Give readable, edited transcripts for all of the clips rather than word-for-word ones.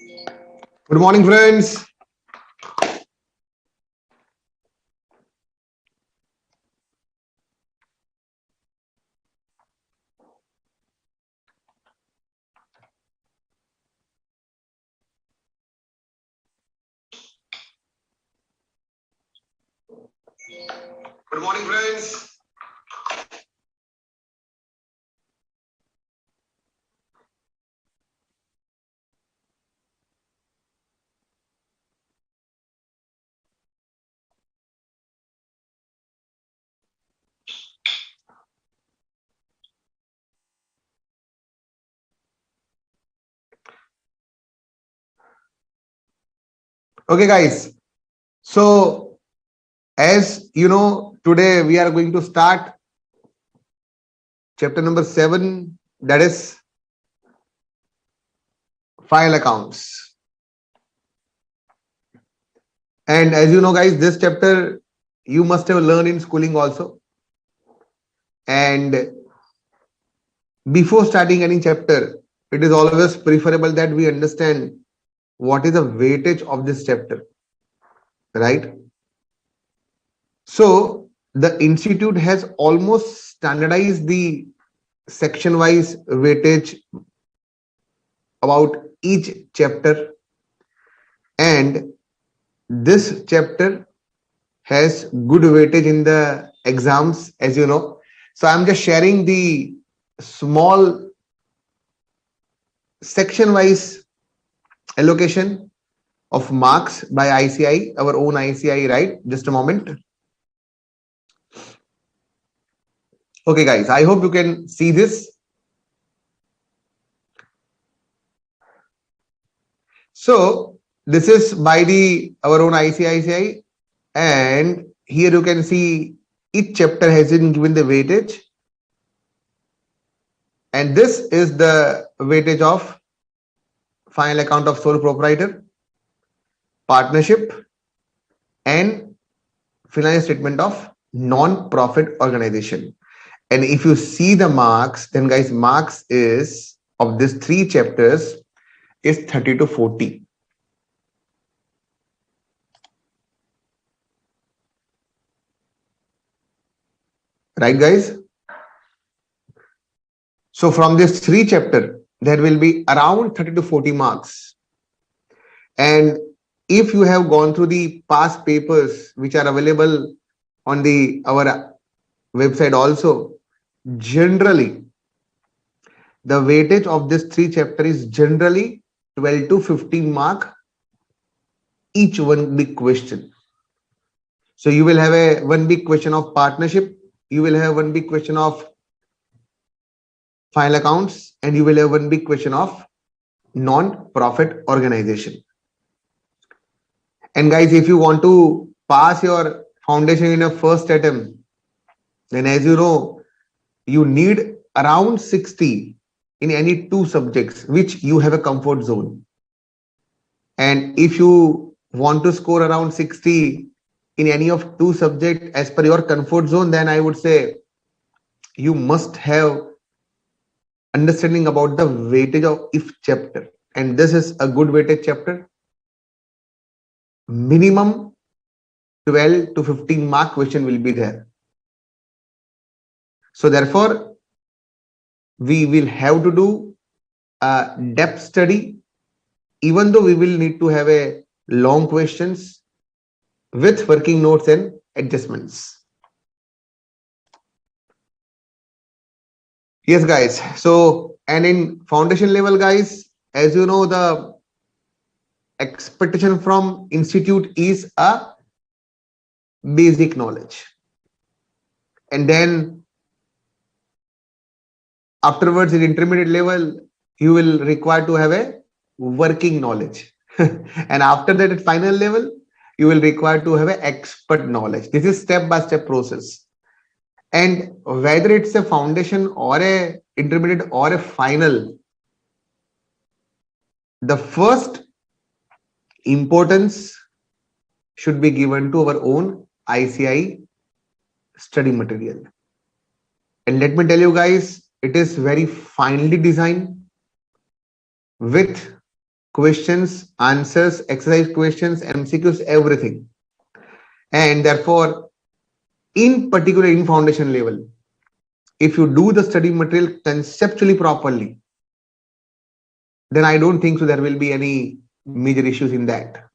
Good morning, friends. Good morning, friends. Okay, guys. So, as you know, today we are going to start chapter number 7, that is file accounts. And as you know, guys, this chapter you must have learned in schooling also. And before starting any chapter, it is always preferable that we understand what is the weightage of this chapter, right? So, the institute has almost standardized the section wise weightage about each chapter, and this chapter has good weightage in the exams, as you know. So I'm just sharing the small section wise allocation of marks by ICAI, our own ICAI, right? Just a moment. Okay, guys, I hope you can see this. So this is by the our own ICAI, and here you can see each chapter has been given the weightage, and this is the weightage of final account of sole proprietor, partnership, and financial statement of non-profit organization. And if you see the marks, then guys, marks is of these three chapters is 30 to 40. Right, guys? So from this three chapter, there will be around 30 to 40 marks. And if you have gone through the past papers which are available on the our website also, generally the weightage of this three chapter is generally 12 to 15 mark each one big question. So you will have a one big question of partnership, you will have one big question of file accounts, and you will have one big question of non-profit organization. And guys, if you want to pass your foundation in a first attempt, then as you know, you need around 60 in any two subjects which you have a comfort zone. And if you want to score around 60 in any of two subjects as per your comfort zone, then I would say you must have understanding about the weightage of each chapter. And this is a good weightage chapter. Minimum 12 to 15 mark question will be there. So therefore, we will have to do a depth study, even though we will need to have a long questions with working notes and adjustments. Yes, guys. So, and in foundation level, guys, as you know, the expectation from institute is a basic knowledge. And then afterwards in intermediate level, you will require to have a working knowledge. And after that at final level, you will require to have an expert knowledge. This is step-by-step process. And whether it's a foundation or a intermediate or a final, the first importance should be given to our own ICAI study material. And let me tell you guys, it is very finely designed with questions, answers, exercise questions, MCQs, everything. And therefore, in particular in foundation level, if you do the study material conceptually properly, then I don't think so there will be any major issues in that.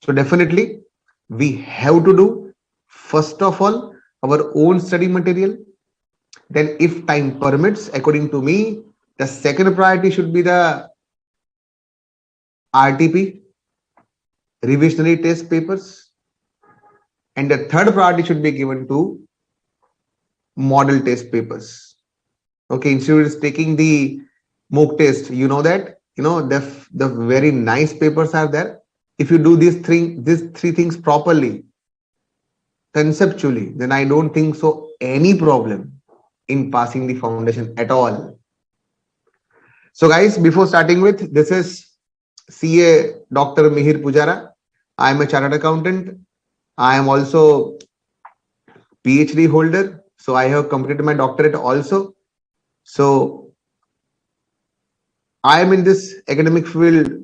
So definitely we have to do first of all our own study material. Then if time permits, according to me, the second priority should be the RTP, revisionary test papers. And the third priority should be given to model test papers. Okay, instead of taking the mock test, you know that, the very nice papers are there. If you do these three things properly, conceptually, then I don't think so any problem in passing the foundation at all. So guys, before starting with, this is CA Dr. Mihir Pujara. I am a chartered accountant. I am also PhD holder. So I have completed my doctorate also. So I am in this academic field,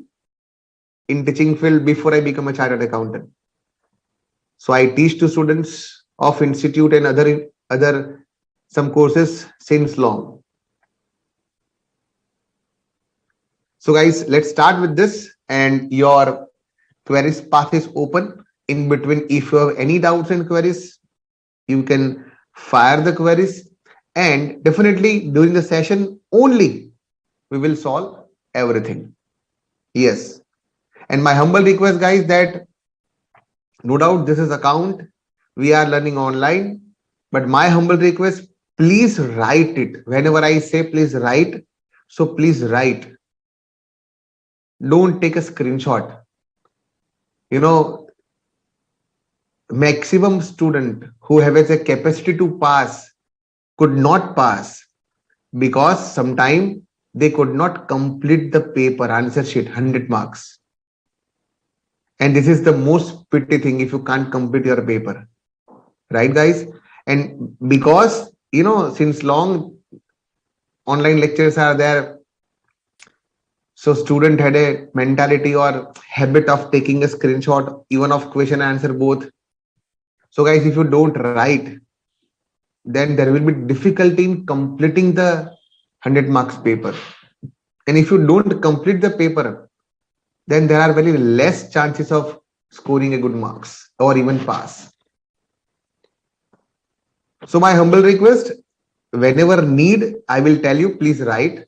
in teaching field before I become a chartered accountant. So I teach to students of institute and other some courses since long. So guys, let's start with this, and your queries path is open. In between, if you have any doubts and queries, you can fire the queries, and definitely during the session only we will solve everything. Yes. And my humble request, guys, that no doubt this is account, we are learning online, but my humble request, please write it. Whenever I say please write, so please write. Don't take a screenshot. Maximum student who has a capacity to pass could not pass because sometime they could not complete the paper answer sheet 100 marks. And this is the most pity thing if you can't complete your paper, right guys? And because since long online lectures are there, so student had a mentality or habit of taking a screenshot even of question and answer both. So guys, if you don't write, then there will be difficulty in completing the 100 marks paper. And if you don't complete the paper, then there are very less chances of scoring a good marks or even pass. So my humble request, whenever need, I will tell you, please write.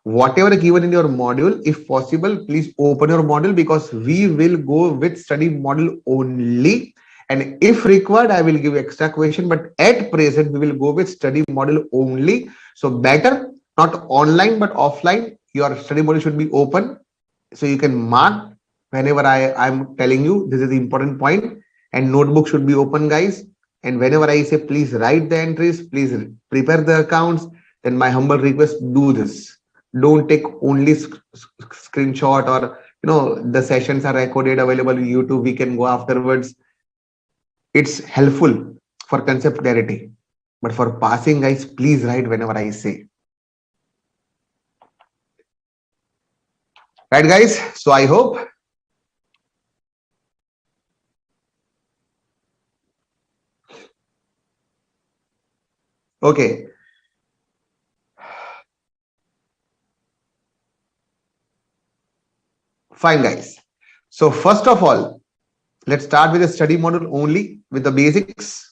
Whatever given in your module, if possible, please open your module, because we will go with study module only. And if required, I will give extra question, but at present, we will go with study module only. So better, not online, but offline, your study module should be open. So you can mark whenever I'm telling you, this is the important point, and notebook should be open, guys. And whenever I say, please write the entries, please prepare the accounts, then my humble request, do this. Don't take only screenshot, or the sessions are recorded, available on YouTube, we can go afterwards. It's helpful for concept clarity, but for passing, guys, please write whenever I say. Right guys, so I hope okay. Fine guys. So first of all, let's start with the study module only with the basics.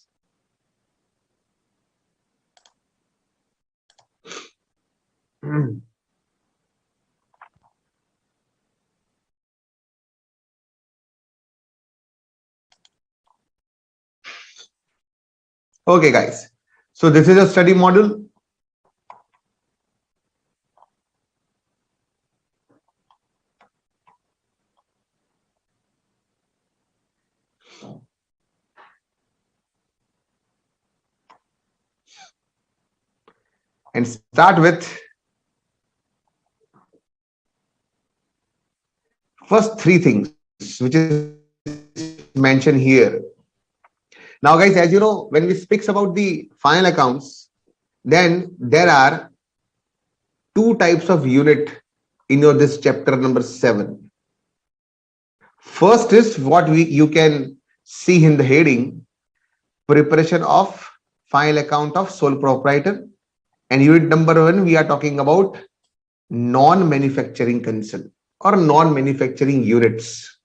Okay guys, so this is a study module. And start with first three things which is mentioned here. Now guys, as you know, when we speak about the final accounts, then there are two types of unit in your this chapter number 7. First is what you can see in the heading, preparation of final account of sole proprietor, and unit number 1 we are talking about non-manufacturing concern or non-manufacturing units.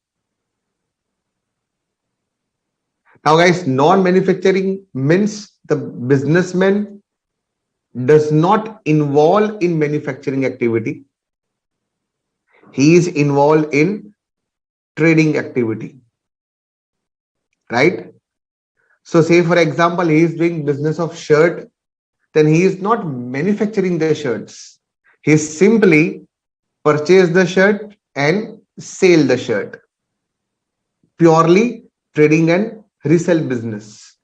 Now guys, non-manufacturing means the businessman does not involve in manufacturing activity. He is involved in trading activity, right? So say for example, he is doing business of shirt, then he is not manufacturing the shirts. He simply purchase the shirt and sell the shirt. Purely trading and resell business.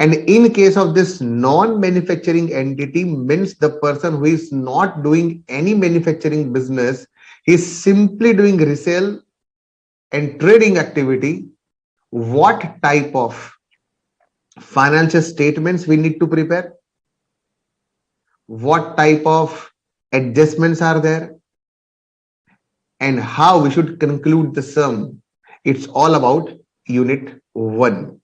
And in case of this non-manufacturing entity means the person who is not doing any manufacturing business, he is simply doing resale and trading activity. What type of financial statements we need to prepare? What type of adjustments are there? And how we should conclude the sum? It's all about unit 1.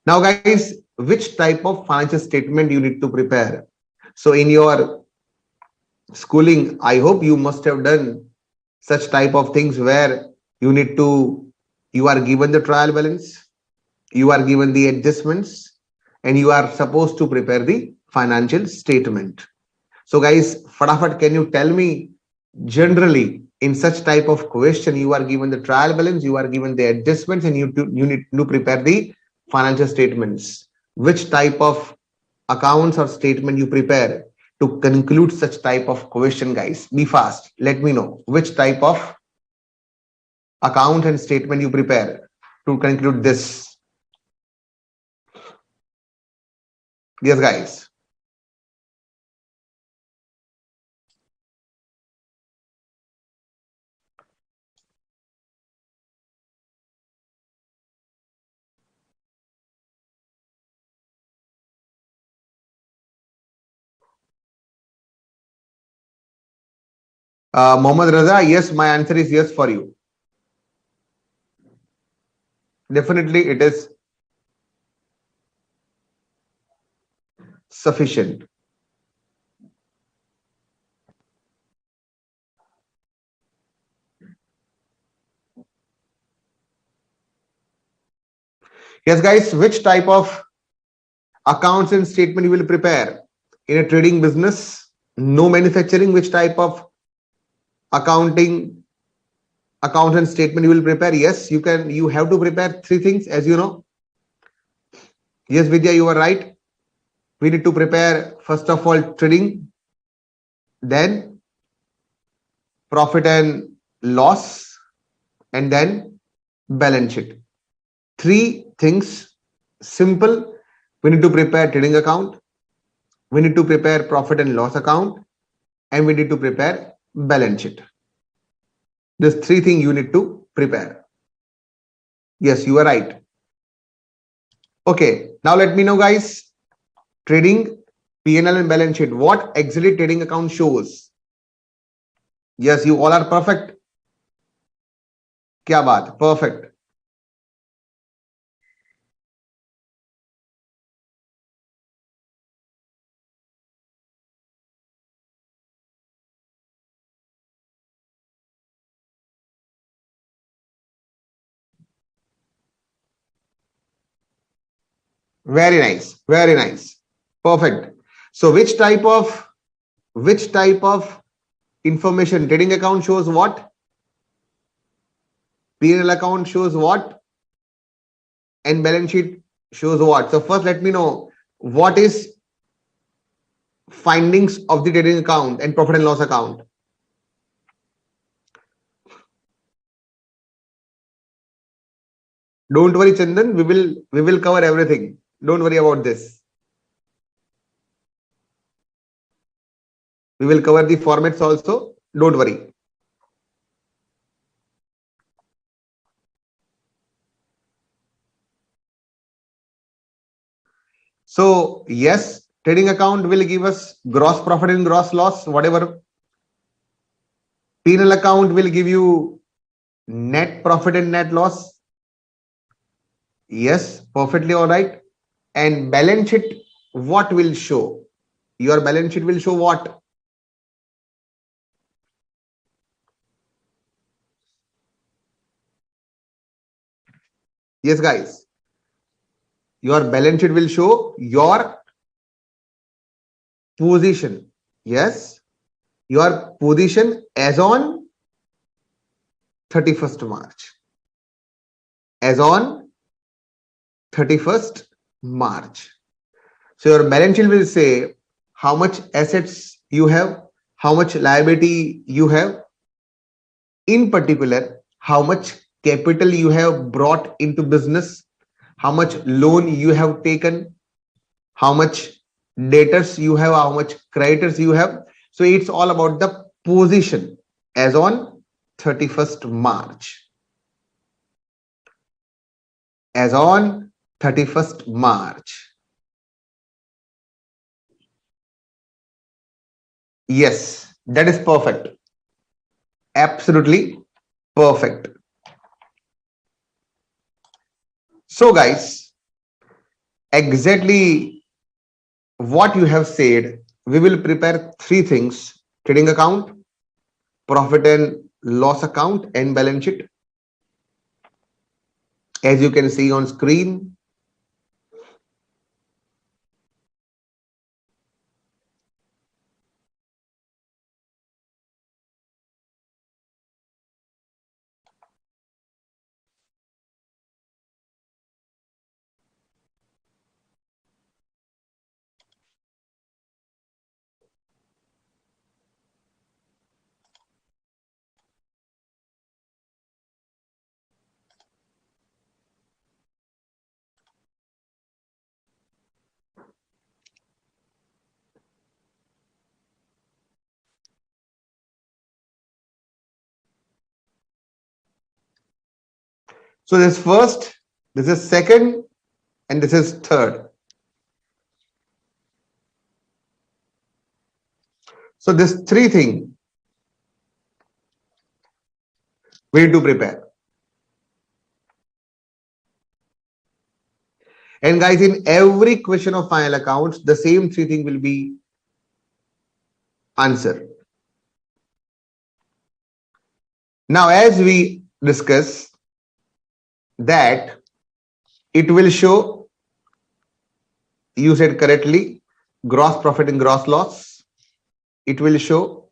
Now guys, which type of financial statement you need to prepare? So in your schooling, I hope you must have done such type of things where you are given the trial balance, you are given the adjustments, and you are supposed to prepare the financial statement. So guys, Fadafat, can you tell me, generally in such type of question, you are given the trial balance, you are given the adjustments, and you need to prepare the financial statements. Which type of accounts or statement you prepare to conclude such type of question, guys? Be fast. Let me know which type of account and statement you prepare to conclude this. Yes, guys. Mohammad Raza, yes, my answer is yes for you. Definitely it is sufficient. Yes, guys, which type of accounts and statement you will prepare in a trading business? No manufacturing. Which type of accounting account and statement you will prepare? Yes, you have to prepare 3 things, as you know. Yes, Vidya, you are right. We need to prepare first of all trading, then profit and loss, and then balance sheet. 3 things, simple. We need to prepare trading account, we need to prepare profit and loss account, and we need to prepare balance sheet. These 3 things you need to prepare. Yes, you are right. Okay, now let me know, guys. Trading, P&L and balance sheet. What exactly trading account shows? Yes, you all are perfect. Kya baat? Perfect. Very nice. Very nice. Perfect. So which type of information? Trading account shows what? P&L account shows what? And balance sheet shows what? So first let me know what is findings of the trading account and profit and loss account. Don't worry, Chandan. We will cover everything. Don't worry about this. We will cover the formats also. Don't worry. So yes, Trading account will give us gross profit and gross loss, whatever. P&L account will give you net profit and net loss. Yes, perfectly all right. And balance sheet, what will show? Your balance sheet will show what? Yes, guys. Your balance sheet will show your position. Yes, your position as on 31st March. As on 31st March. So your balance sheet will say how much assets you have, how much liability you have, in particular, how much capital you have brought into business, how much loan you have taken, how much debtors you have, how much creditors you have. So it's all about the position as on 31st March. As on 31st March. Yes, that is perfect. Absolutely perfect. So guys, exactly what you have said, we will prepare three things: trading account, profit and loss account, and balance sheet. As you can see on screen, so this first, this is second, and this is third. So this three thing we need to prepare. And guys, in every question of final accounts, the same three thing will be answered. Now, as we discuss that it will show, you said correctly, gross profit and gross loss. It will show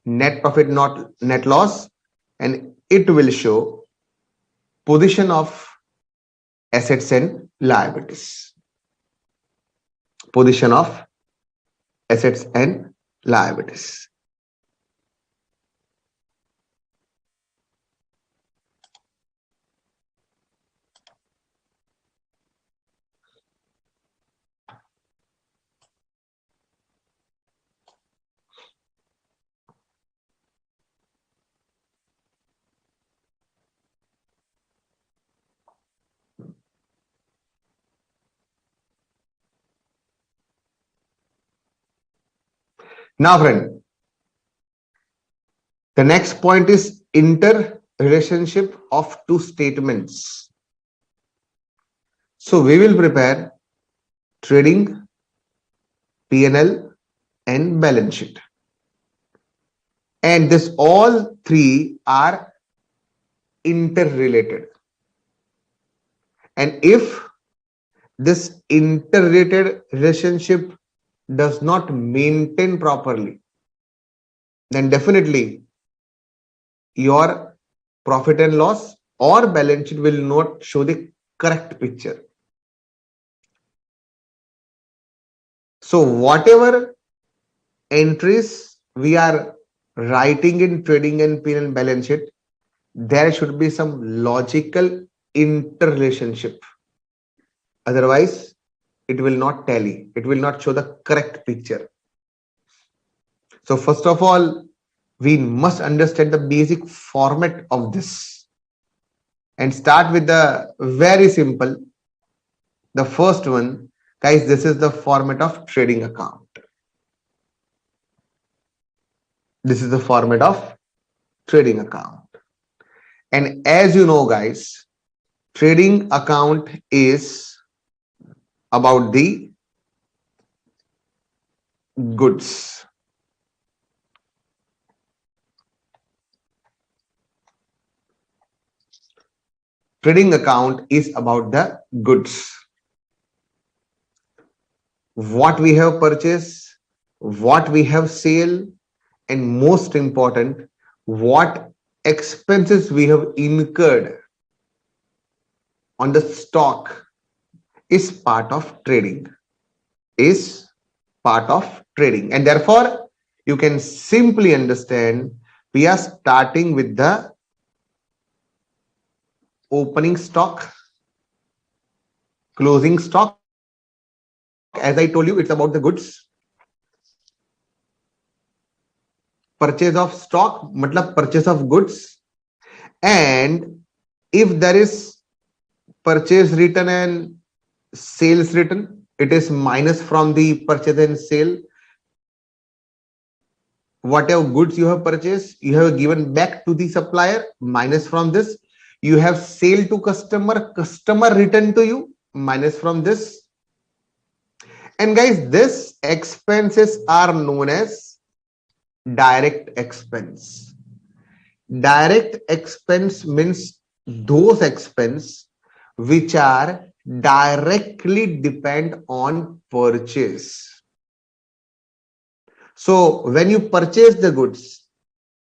net profit, not net loss, and it will show position of assets and liabilities. Position of assets and liabilities. Now, friend, the next point is interrelationship of two statements. So we will prepare trading, P&L, and balance sheet. And this all three are interrelated. And if this interrelated relationship does not maintain properly, then definitely your profit and loss or balance sheet will not show the correct picture. So whatever entries we are writing in trading and P&L balance sheet, there should be some logical interrelationship. Otherwise, it will not tally. It will not show the correct picture. So first of all, we must understand the basic format of this and start with the very simple. The first one, Guys, this is the format of trading account. This is the format of trading account. And as you know, guys, trading account is about the goods. Trading account is about the goods. What we have purchased, what we have sale, and most important, what expenses we have incurred on the stock is part of trading. Is part of trading. And therefore, you can simply understand we are starting with the opening stock, closing stock. As I told you, it's about the goods. Purchase of stock, matlab purchase of goods. And if there is purchase return and sales return, it is minus from the purchase and sale. Whatever goods you have purchased, you have given back to the supplier, minus from this. You have sale to customer, customer return to you, minus from this. And guys, this expenses are known as direct expense. Direct expense means those expense which are directly depend on purchase. So when you purchase the goods,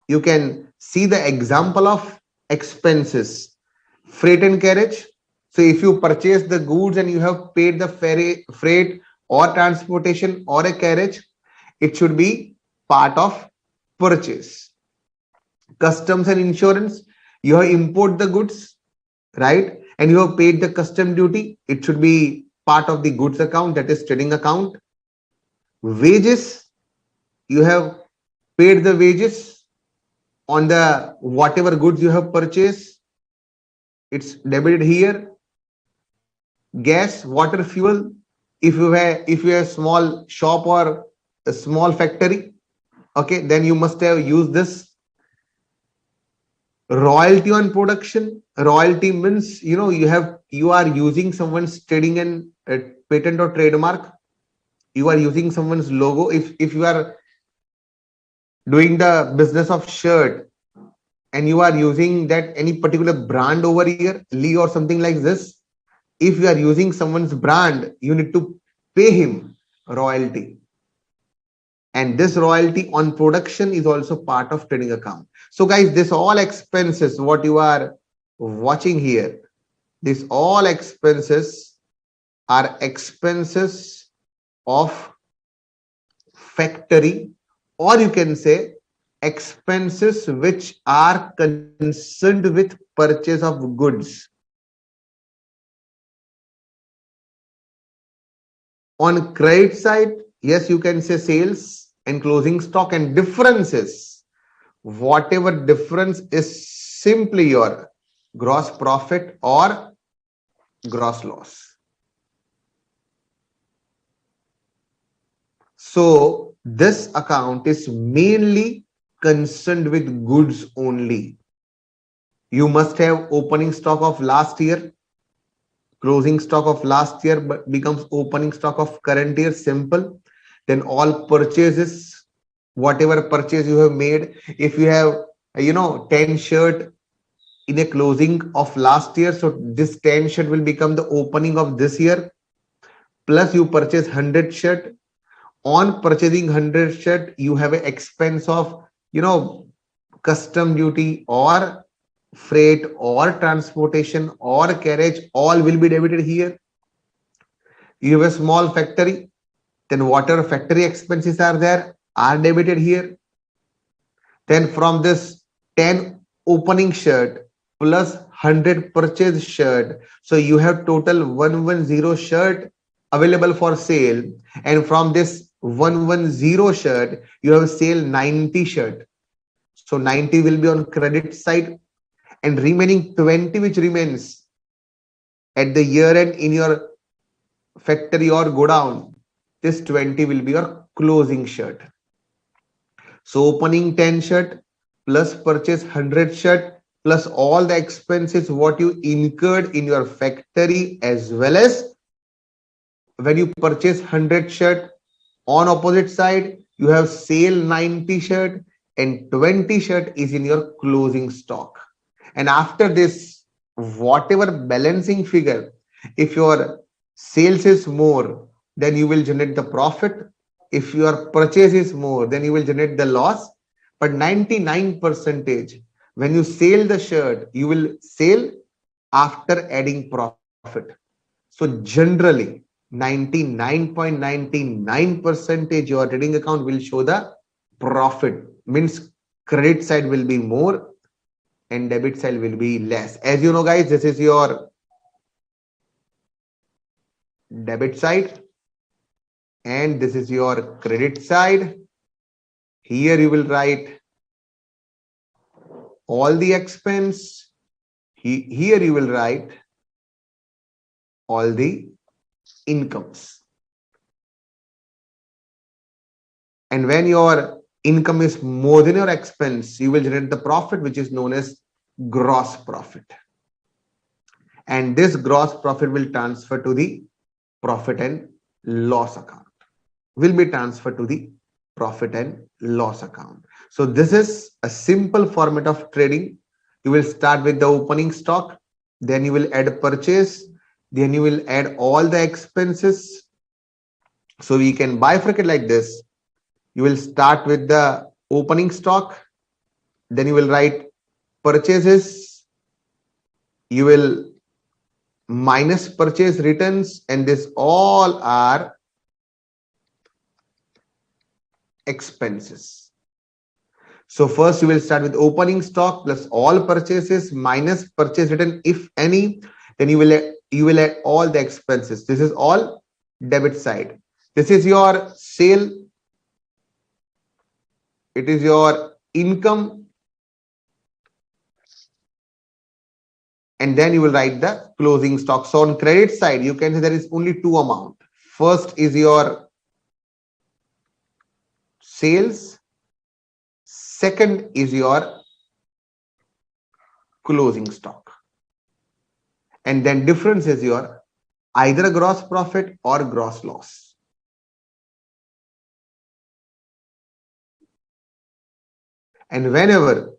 you can see the example of expenses. Freight and carriage. So if you purchase the goods and you have paid the freight or transportation or a carriage, it should be part of purchase. Customs and insurance, you have import the goods, right? And you have paid the custom duty, it should be part of the goods account, that is trading account. Wages, you have paid the wages on the whatever goods you have purchased, it's debited here. Gas, water, fuel, if you have a small shop or a small factory, okay, then you must have used this. Royalty on production, royalty means you are using someone's trading and patent or trademark, you are using someone's logo. If you are doing the business of shirt and you are using that any particular brand over here, Lee or something like this, if you are using someone's brand, you need to pay him royalty. And this royalty on production is also part of trading account. So guys, this all expenses, what you are watching here, this all expenses are expenses of factory, or you can say expenses which are concerned with purchase of goods. On credit side, yes, you can say sales and closing stock, and differences. Whatever difference is simply your gross profit or gross loss. So this account is mainly concerned with goods only. You must have opening stock of last year, closing stock of last year becomes opening stock of current year, simple. Then all purchases, whatever purchase you have made, if you have 10 shirt in a closing of last year, so this 10 shirt will become the opening of this year, plus you purchase 100 shirt. On purchasing 100 shirt, you have an expense of custom duty or freight or transportation or carriage, all will be debited here. You have a small factory, then whatever factory expenses are there are debited here. Then from this 10 opening shirt plus 100 purchase shirt, so you have total 110 shirt available for sale, and from this 110 shirt you have sale 90 shirt, so 90 will be on credit side, and remaining 20 which remains at the year end in your factory or go down, this 20 will be your closing shirt. So opening 10 shirt plus purchase 100 shirt plus all the expenses what you incurred in your factory, as well as when you purchase 100 shirt, on opposite side you have sale 90 shirt and 20 shirt is in your closing stock. And after this, whatever balancing figure, if your sales is more, then you will generate the profit. If your purchase is more, then you will generate the loss. But 99 percentage, when you sell the shirt, you will sell after adding profit. So generally 99.99 percentage your trading account will show the profit, means credit side will be more and debit side will be less. As you know guys, this is your debit side and this is your credit side. Here you will write all the expense. Here you will write all the incomes. And when your income is more than your expense, you will generate the profit, which is known as gross profit. And this gross profit will transfer to the profit and loss account, will be transferred to the profit and loss account. So this is a simple format of trading. You will start with the opening stock, then you will add purchase, then you will add all the expenses. So we can bifurcate like this. You will start with the opening stock, then you will write purchases, you will minus purchase returns, and this all are expenses. So first you will start with opening stock plus all purchases minus purchase return if any, then you will add all the expenses. This is all debit side. This is your sale, it is your income, and then you will write the closing stock. So on credit side you can say there is only two amount. First is your sales, second is your closing stock, and then difference is your either gross profit or gross loss. And whenever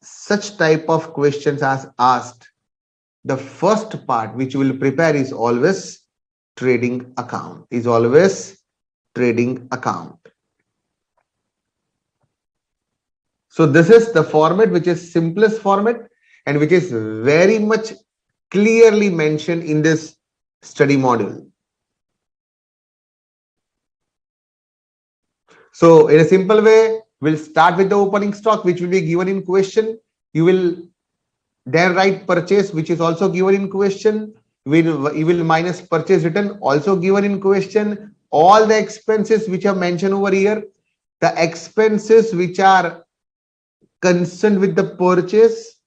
such type of questions are asked, the first part which you will prepare is always trading account, So this is the format which is simplest format and which is very much clearly mentioned in this study module. So in a simple way, we'll start with the opening stock which will be given in question. You will then write purchase which is also given in question. You will minus purchase return also given in question. All the expenses which are mentioned over here, the expenses which are concerned with the purchase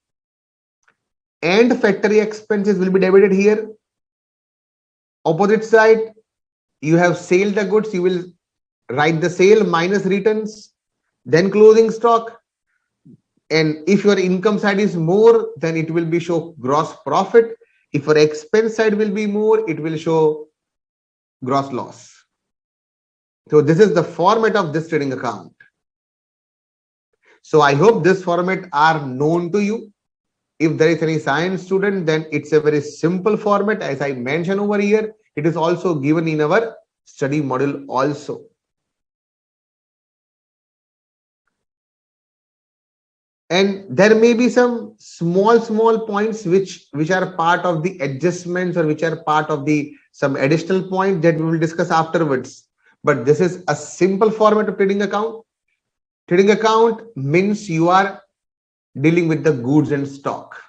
and factory expenses will be debited here. Opposite side, you have sold the goods, you will write the sale minus returns, then closing stock. And if your income side is more, then it will be show gross profit. If your expense side will be more, it will show gross loss. So this is the format of this trading account. So I hope this format are known to you. If there is any science student, then it's a very simple format. As I mentioned over here, it is also given in our study module also. And there may be some small points which are part of the adjustments or which are part of the some additional point that we will discuss afterwards. But this is a simple format of trading account. Trading account means you are dealing with the goods and stock.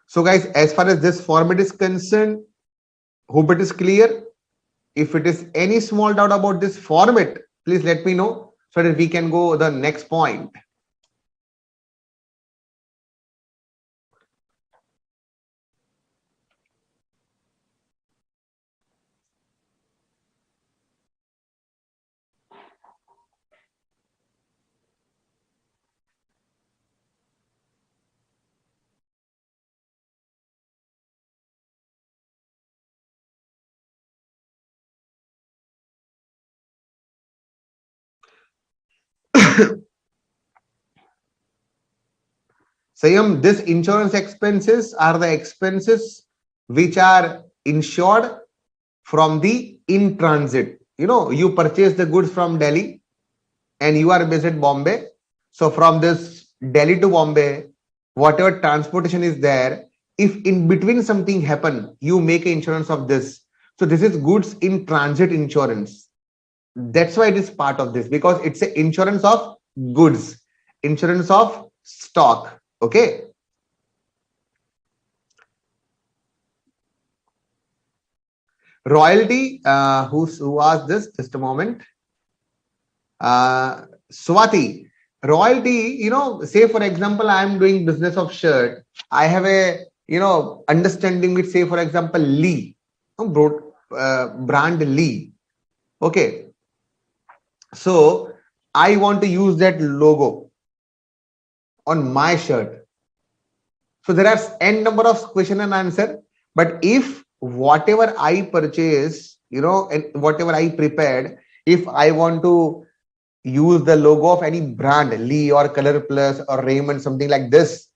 So guys, as far as this format is concerned, hope it is clear. If it is any small doubt about this format, please let me know so that we can go the next point. Sayam, this insurance expenses are the expenses which are insured from the in transit. You know, you purchase the goods from Delhi and you are based at Bombay. So from this Delhi to Bombay, whatever transportation is there, if in between something happen, you make an insurance of this. So this is goods in transit insurance. That's why it is part of this, because it's an insurance of goods, insurance of stock. Okay. Royalty, who asked this? Just a moment. Swati, royalty, you know, say for example, I am doing business of shirt. I have a, you know, understanding with, say for example, Lee, brand Lee. Okay. So I want to use that logo on my shirt. So there are n number of question and answer. But if whatever I purchase, you know, and whatever I prepared, if I want to use the logo of any brand, Lee or Color Plus or Raymond, something like this,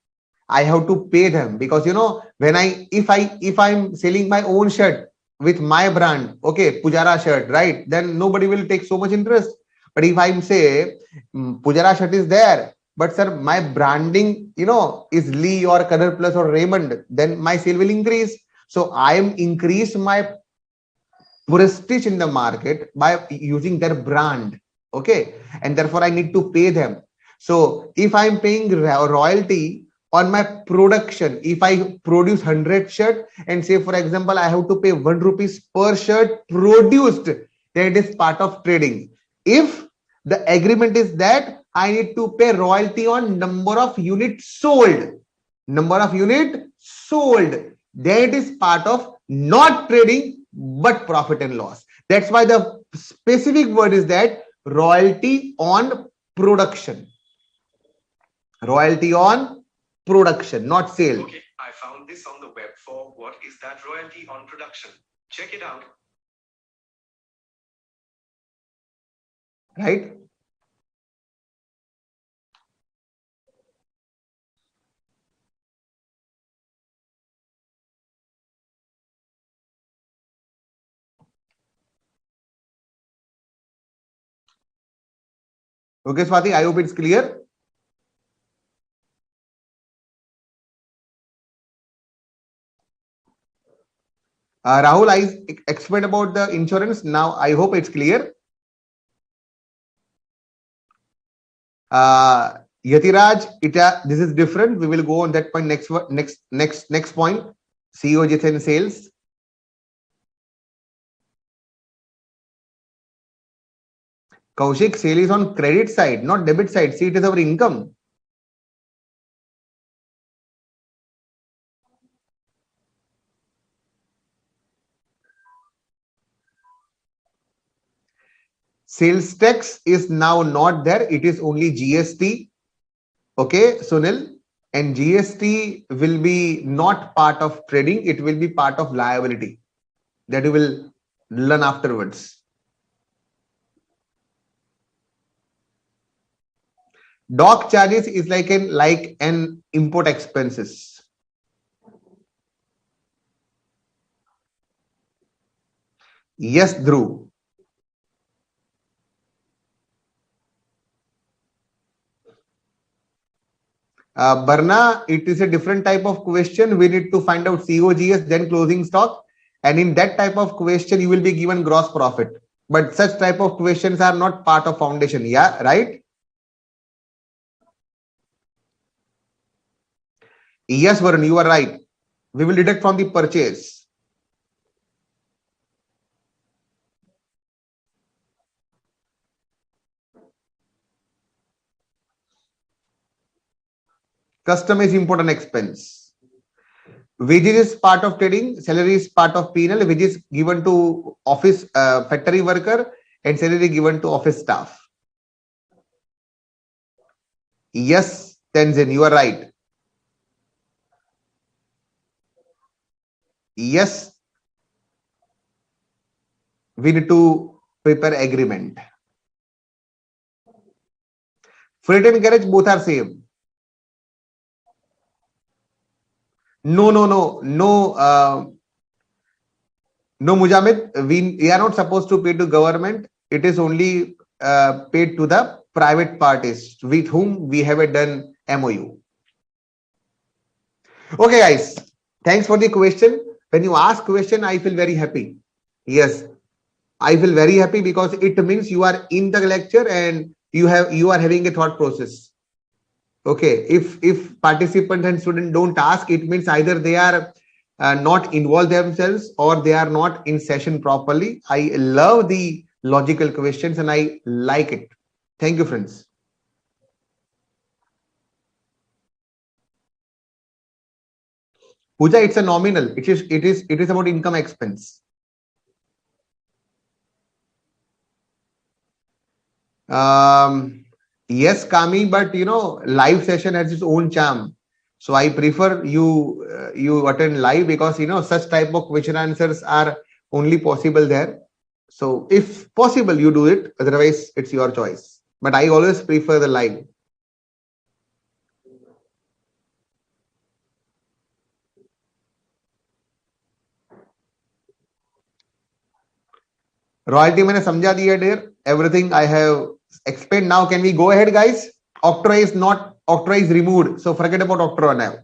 I have to pay them, because you know, when if I'm selling my own shirt with my brand, okay, Pujara shirt, right, then nobody will take so much interest. But if I'm say Pujara shirt is there, but sir, my branding, you know, is Lee or Color Plus or Raymond, then my sale will increase. So I am increase my prestige in the market by using their brand. Okay. And therefore I need to pay them. So if I'm paying royalty on my production, if I produce 100 shirt and say for example I have to pay 1 rupees per shirt produced, then it is part of trading. If the agreement is that I need to pay royalty on number of units sold, then it is part of not trading but profit and loss. That's why the specific word is that royalty on production. Royalty on production, not sale. Okay, I found this on the web for what is that royalty on production. Check it out. Right? Okay, Swati, I hope it's clear. Rahul, I explained about the insurance. Now I hope it's clear. Yatiraj, this is different. We will go on that point next point. COGS and sales. Kaushik, sale is on credit side, not debit side. See, it is our income. Sales tax is now not there. It is only GST. Okay, Sunil. And GST will be not part of trading. It will be part of liability that you will learn afterwards. Dock charges is like an import expenses. Yes, Dhruv. Barna, it is a different type of question. We need to find out COGS, then closing stock. And in that type of question, you will be given gross profit. But such type of questions are not part of foundation. Yeah, right? Yes, Varun, you are right. We will deduct from the purchase. Custom is important expense. Wages is part of trading, salary is part of P&L, which is given to office factory worker, and salary given to office staff. Yes, Tenzin, you are right. Yes, we need to prepare agreement. Freight and carriage both are same. No, no, no, no, no, Mujamid. We are not supposed to pay to government. It is only paid to the private parties with whom we have done MOU. Okay, guys. Thanks for the question. When you ask question, I feel very happy. Yes, I feel very happy because it means you are in the lecture and you are having a thought process. Okay, if participant and student don't ask, it means either they are not involved themselves or they are not in session properly. I love the logical questions and I like it. Thank you, friends. Pooja, it's a nominal. It is about income expense. Yes, Kami, but live session has its own charm. So I prefer you attend live because such type of question answers are only possible there. So if possible, you do it. Otherwise, it's your choice. But I always prefer the live. Royalty मैंने समझा दिया dear. Everything I have explained. Now can we go ahead, guys? Octroi is removed. So forget about Octroi now.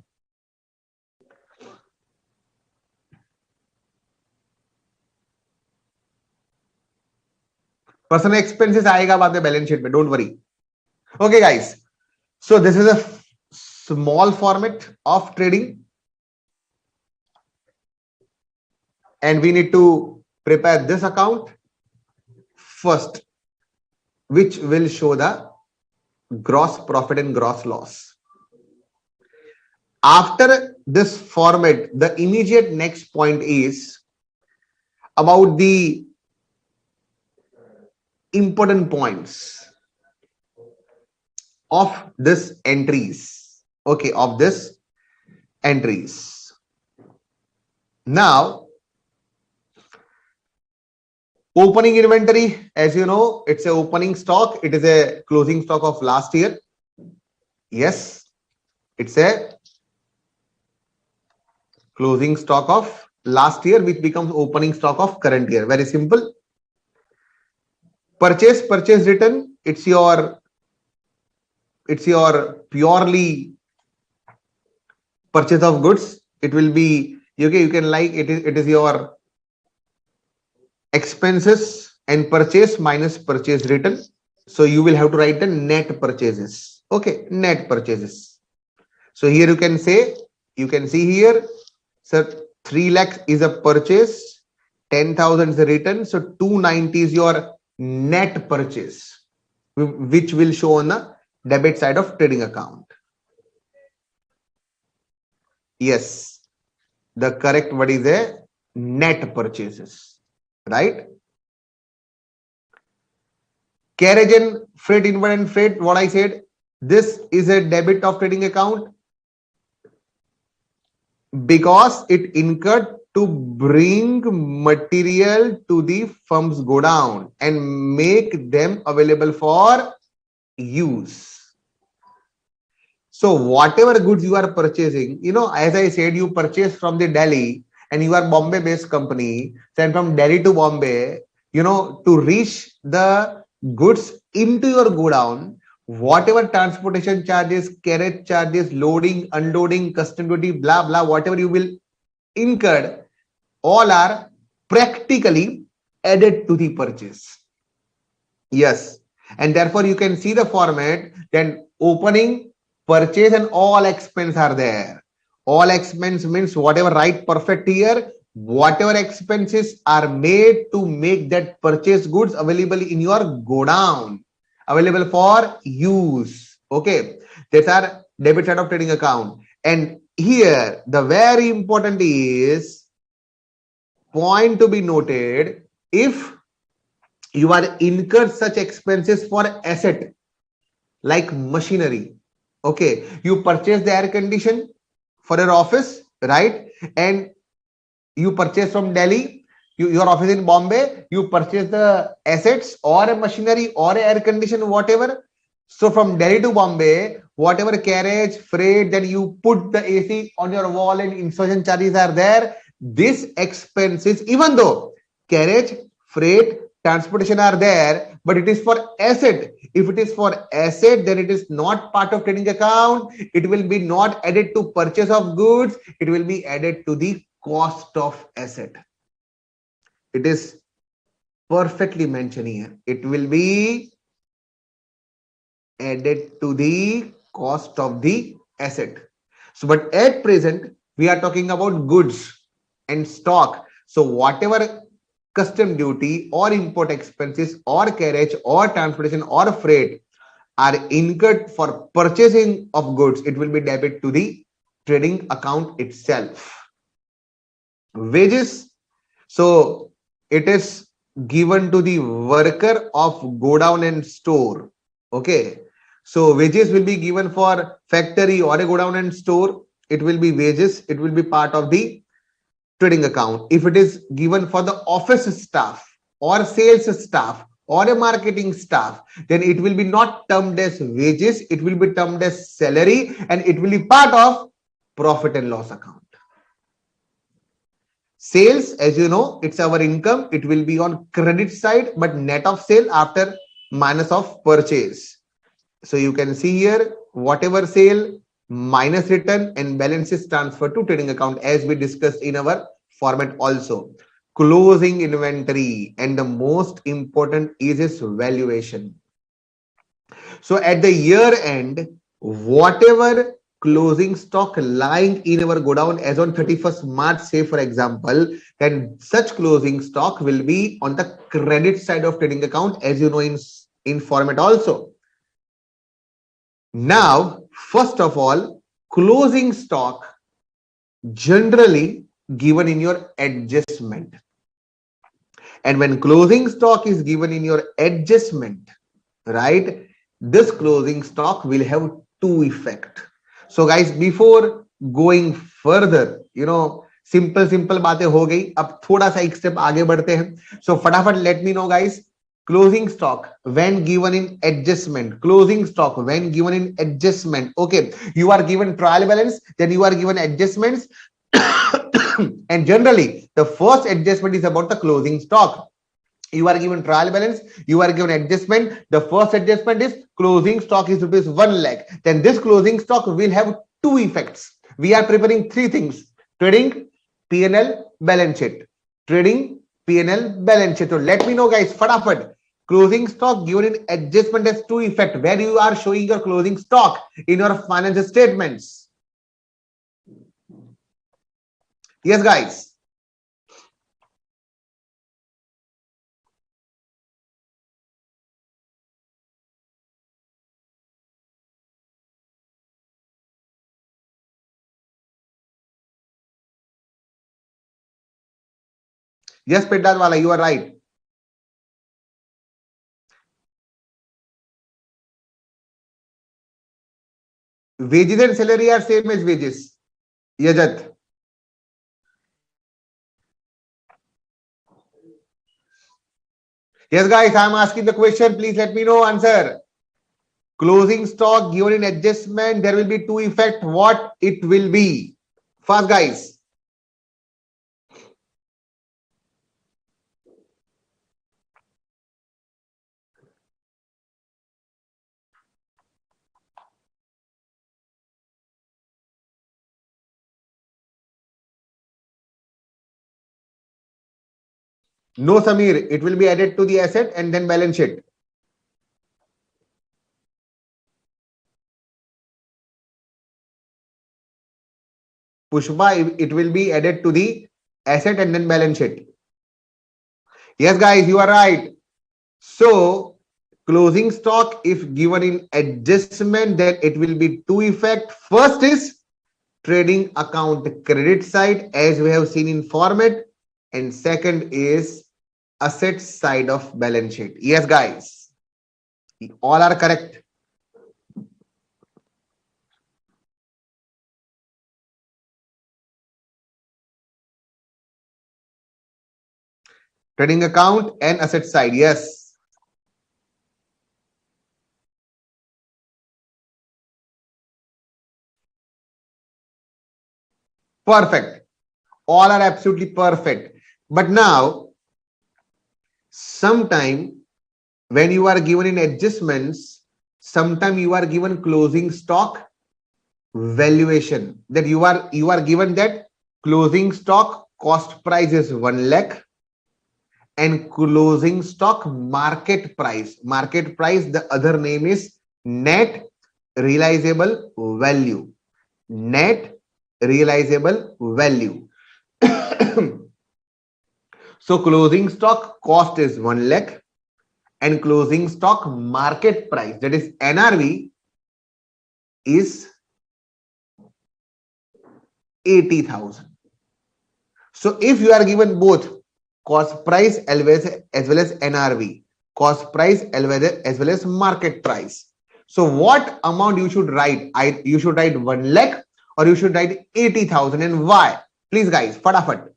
Personal expenses आएगा बाद में balance sheet में. Don't worry. Okay, guys. So this is a small format of trading. And we need to prepare this account first, which will show the gross profit and gross loss. After this format, the immediate next point is about the important points of this entries. Okay, of this entries. Now, opening inventory, as you know, it's a opening stock. It is a closing stock of last year. Yes, it's a closing stock of last year, which becomes opening stock of current year. Very simple. Purchase return. It's your purely purchase of goods. It will be okay. You can like it is your expenses and purchase minus purchase return. So you will have to write the net purchases. Okay, net purchases. So here you can see here, sir, 3 lakhs is a purchase, 10,000 is a return. So 290 is your net purchase, which will show on the debit side of trading account. Yes, the correct word is a net purchases, right? Carriage and freight, inward and freight, what I said, this is a debit of trading account because it incurred to bring material to the firm's godown and make them available for use. So whatever goods you are purchasing, as I said, you purchase from the Delhi and you are Bombay based company, then from Delhi to Bombay, to reach the goods into your godown, whatever transportation charges, carriage charges, loading, unloading, custom duty, blah, blah, whatever you will incur, all are practically added to the purchase. Yes. And therefore you can see the format, then opening, purchase and all expense are there. All expense means whatever, write perfect here, whatever expenses are made to make that purchase goods available in your godown, available for use. Okay, that's our debit side of trading account. And here the very important is point to be noted, if you are incurred such expenses for asset like machinery, okay, you purchase the air condition for your office, right? And you purchase from Delhi, your office in Bombay, you purchase the assets or a machinery or a air condition, whatever. So from Delhi to Bombay, whatever carriage, freight, then you put the AC on your wall and installation charges are there. This expenses, even though carriage, freight, transportation are there, but it is for asset. If it is for asset, then it is not part of trading account. It will be not added to purchase of goods. It will be added to the cost of asset. It is perfectly mentioned here. It will be added to the cost of the asset. So, but at present, we are talking about goods and stock. So, whatever custom duty or import expenses or carriage or transportation or freight are incurred for purchasing of goods, it will be debit to the trading account itself. Wages, so it is given to the worker of go down and store. Okay, so wages will be given for factory or a go down and store. It will be wages. It will be part of the trading account. If it is given for the office staff or sales staff or a marketing staff, then it will be not termed as wages. It will be termed as salary, and it will be part of profit and loss account. Sales, as you know, it's our income. It will be on credit side, but net of sale after minus of purchase. So you can see here, whatever sale minus return and balance is transferred to trading account, as we discussed in our format also. Closing inventory, and the most important is its valuation. So at the year end, whatever closing stock lying in our godown as on 31st March, say for example, then such closing stock will be on the credit side of trading account, as you know in format also. Now, first of all, closing stock generally given in your adjustment. And when closing stock is given in your adjustment, right, this closing stock will have two effect. So guys, before going further, simple बातें हो गई, अब थोड़ा सा एक step आगे बढ़ते हैं. So फटाफट let me know guys, closing stock when given in adjustment, closing stock when given in adjustment. Okay, you are given trial balance, then you are given adjustments. And generally the first adjustment is about the closing stock. You are given trial balance, you are given adjustment. The first adjustment is closing stock is rupees 1 lakh. Then this closing stock will have two effects. We are preparing three things: trading, P&L, balance sheet. Trading, P&L, balance sheet. So let me know guys, fatafat. Closing stock given in adjustment has two effect, where you are showing your closing stock in your financial statements. Yes guys. Yes, Pedadwala, you are right. Wages and salary are same as wages. Yajat. Yes, guys, I'm asking the question. Please let me know answer. Closing stock given in adjustment, there will be two effect. What it will be? Fast, guys. No, Samir, it will be added to the asset and then balance sheet. Pushpa, it will be added to the asset and then balance sheet. Yes, guys, you are right. So, closing stock, if given in adjustment, then it will be two effect. First is trading account credit side, as we have seen in format, and second is asset side of balance sheet. Yes, guys, all are correct. Trading account and asset side. Yes. Perfect. All are absolutely perfect. But now, sometime when you are given in adjustments, sometime you are given closing stock valuation, that you are given that closing stock cost price is 1 lakh and closing stock market price, the other name is net realizable value. Net realizable value. So closing stock cost is 1 lakh and closing stock market price, that is NRV, is 80,000. So if you are given both cost price as well as NRV, cost price as well as market price, so what amount you should write? You should write 1 lakh or you should write 80,000, and why? Please guys, fatafat.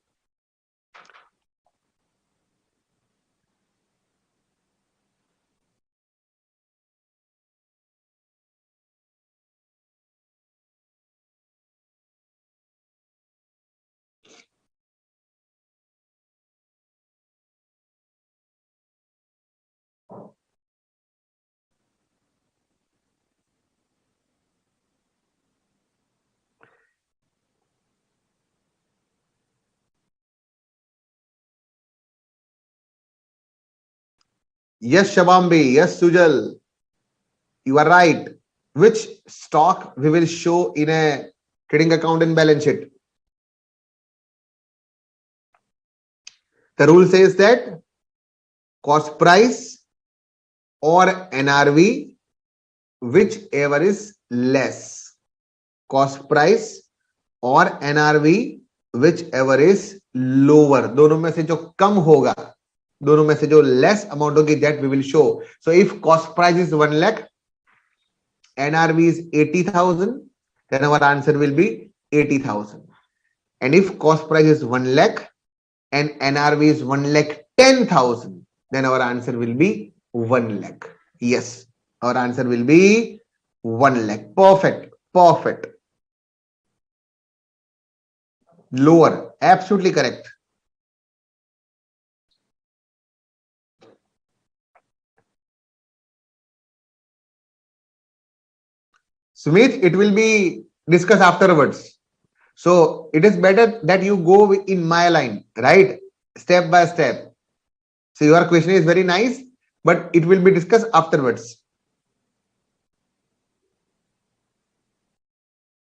Yes, Shabambi. Yes, Sujal. You are right. Which stock we will show in a trading account and balance sheet? The rule says that cost price or NRV, whichever is less. Cost price और NRV whichever is lower. दोनों में से जो कम होगा, दोनों में से जो less amount होगी, that we will show. So if cost price is 1 lakh, NRV is 80,000, then our answer will be 80,000. And if cost price is 1 lakh and NRV is 1 lakh 10,000, then our answer will be 1 lakh. Yes, our answer will be 1 lakh. Perfect. Perfect. Lower. Absolutely correct. Sumit, it will be discussed afterwards. So it is better that you go in my line, right? Step by step. So your question is very nice, but it will be discussed afterwards.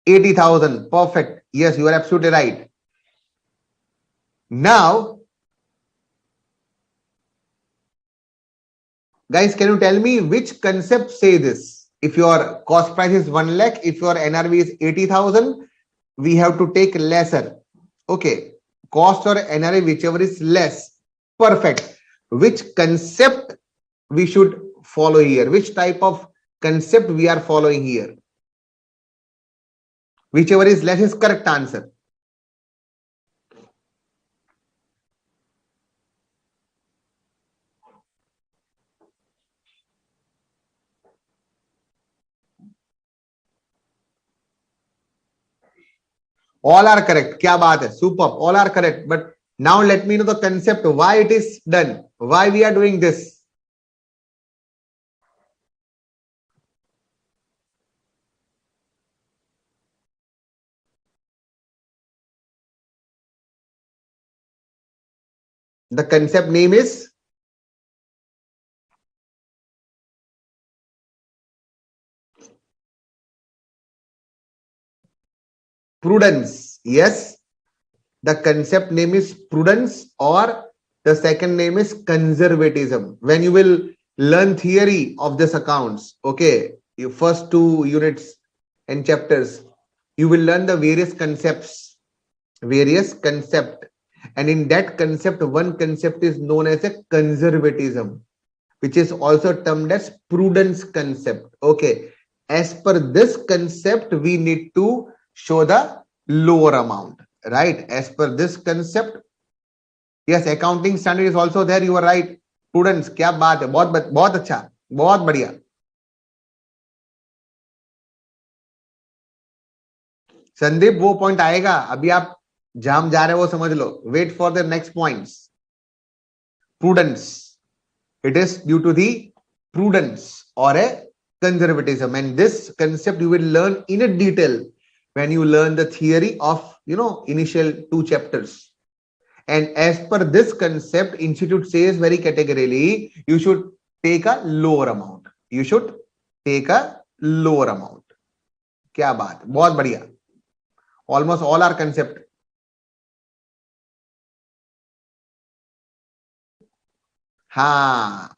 80,000. Perfect. Yes, you are absolutely right. Now, guys, can you tell me which concept say this? If your cost price is 1 lakh, if your NRV is 80,000, we have to take lesser. Okay. Cost or NRV, whichever is less. Perfect. Which concept we should follow here? Which type of concept we are following here? Whichever is less is correct answer. All are correct. Kya baat hai? Superb. All are correct. But now let me know the concept, why it is done, why we are doing this. The concept name is prudence. Yes, the concept name is prudence, or the second name is conservatism. When you will learn theory of this accounts, okay, your first 2 units and chapters, you will learn the various concepts, and in that concept, one concept is known as a conservatism, which is also termed as prudence concept. Okay, as per this concept, we need to show the lower amount, right? As per this concept, yes, accounting standard is also there. You are right. Prudence, क्या बात है, बहुत अच्छा, बहुत बढ़िया. संदीप वो point आएगा, अभी आप जहां जा रहे हो वो समझ लो. Wait for the next points. Prudence. It is due to the prudence or a conservatism, and this concept you will learn in a detail when you learn the theory of initial 2 chapters. And as per this concept, institute says very categorically you should take a lower amount. You should take a lower amount. क्या बात, बहुत बढ़िया. Almost all our concept. हाँ,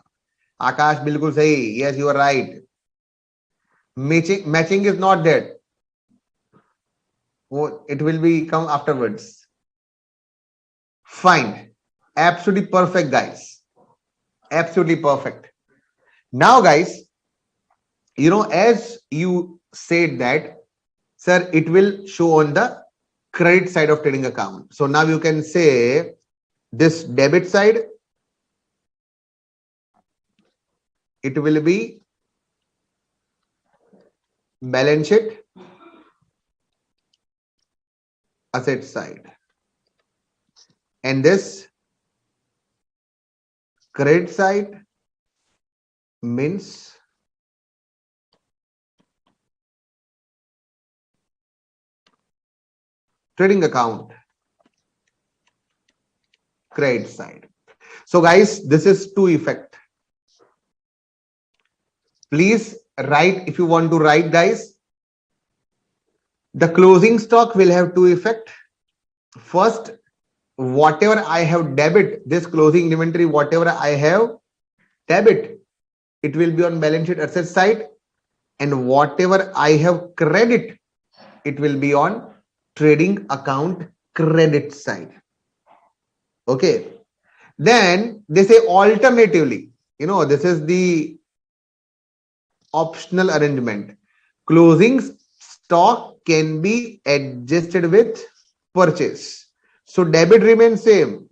आकाश बिल्कुल सही. Yes, you are right. Matching is not that. It will be come afterwards. Fine. Absolutely perfect, guys. Absolutely perfect. Now, guys, as you said that, sir, it will show on the credit side of trading account. So now you can say this debit side, it will be balance sheet, asset side, and this credit side means trading account credit side. So guys, this is 2 effect. Please write, if you want to write, guys. The closing stock will have 2 effect. First, whatever I have debit, this closing inventory, whatever I have debit, it will be on balance sheet asset side, and whatever I have credit, it will be on trading account credit side. Okay. Then they say alternatively, this is the optional arrangement. Closing stock can be adjusted with purchase. So debit remains same,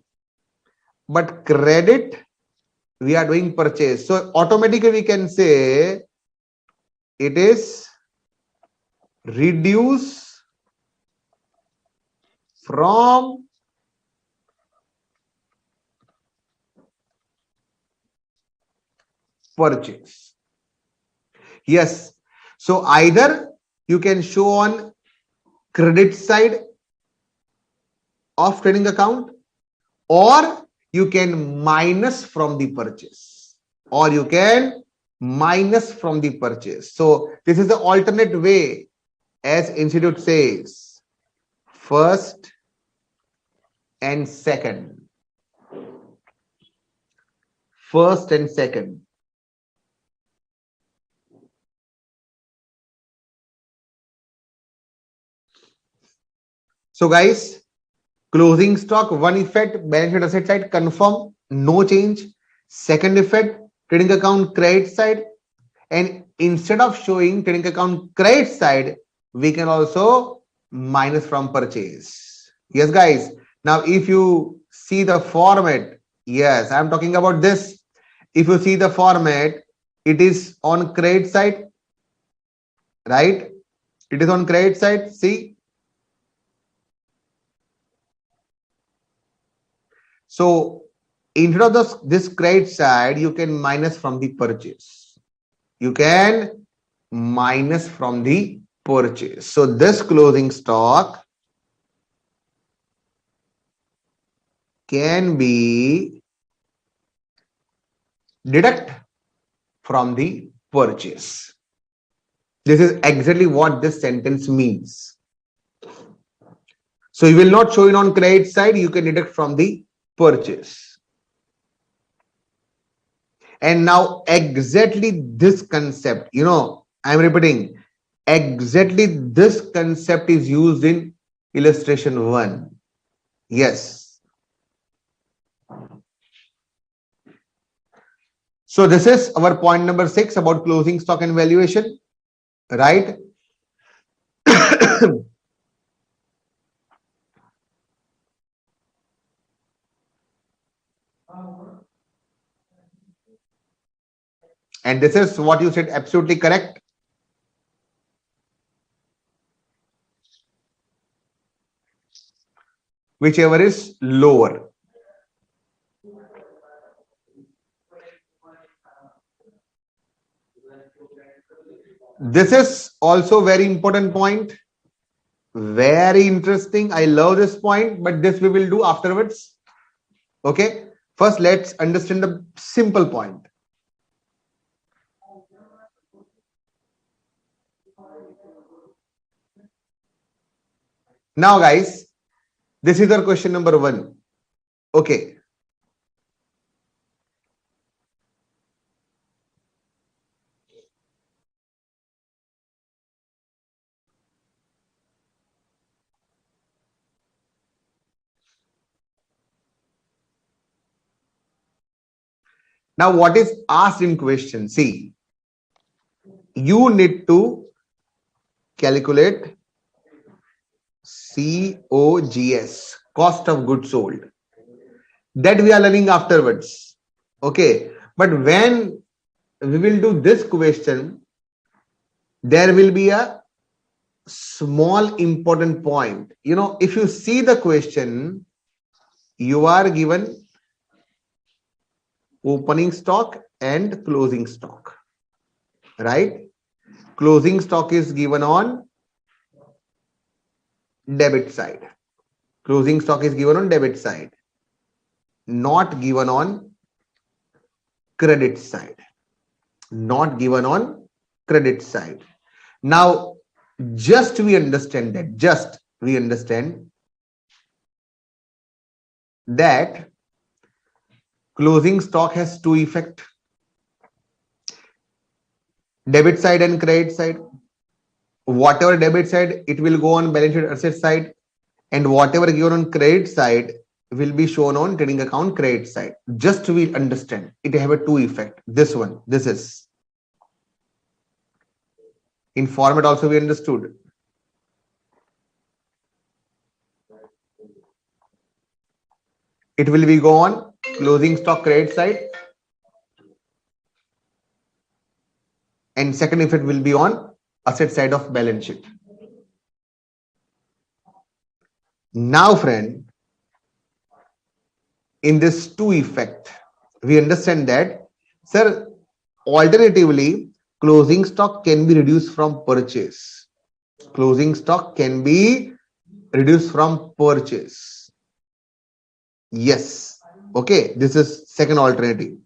but credit we are doing purchase. So automatically we can say it is reduce from purchase. Yes. So either you can show on credit side of trading account, or you can minus from the purchase, or you can minus from the purchase. So this is the alternate way, as institute says, first and second. First and second. So guys, closing stock, 1 effect, balance sheet asset side confirm, no change. Second effect, trading account credit side, and instead of showing trading account credit side, we can also minus from purchase. Yes, guys. Now, if you see the format, yes, I'm talking about this. If you see the format, it is on credit side, right? It is on credit side. See. So instead of this credit side, you can minus from the purchase. You can minus from the purchase. So this closing stock can be deduct from the purchase. This is exactly what this sentence means. So you will not show it on credit side, you can deduct from the purchase. And now exactly this concept, I'm repeating, exactly this concept is used in illustration 1. Yes. So this is our point number 6 about closing stock and valuation, right? And this is what you said, absolutely correct. whichever is lower. This is also very important point. Very interesting. I love this point, but this we will do afterwards. Okay. First, let's understand the simple point. Now, guys, this is our question number 1. Okay. Now, what is asked in question? See, you need to calculate COGS, cost of goods sold. That we are learning afterwards. Okay. But when we will do this question, there will be a small important point. You know, if you see the question, you are given opening stock and closing stock, right? Closing stock is given on debit side. Closing stock is given on debit side, not given on credit side. Not given on credit side. Now, just we understand that closing stock has two effects: debit side and credit side. Whatever debit side, it will go on balance sheet asset side, and whatever given on credit side will be shown on trading account credit side. Just we understand it have a two effect. This one, this is in format also we understood. It will be go on closing stock credit side, and second effect will be on asset side of balance sheet. Now, friend, in this two effect, we understand that, sir, alternatively, closing stock can be reduced from purchase. Closing stock can be reduced from purchase. Yes. Okay. This is second alternative.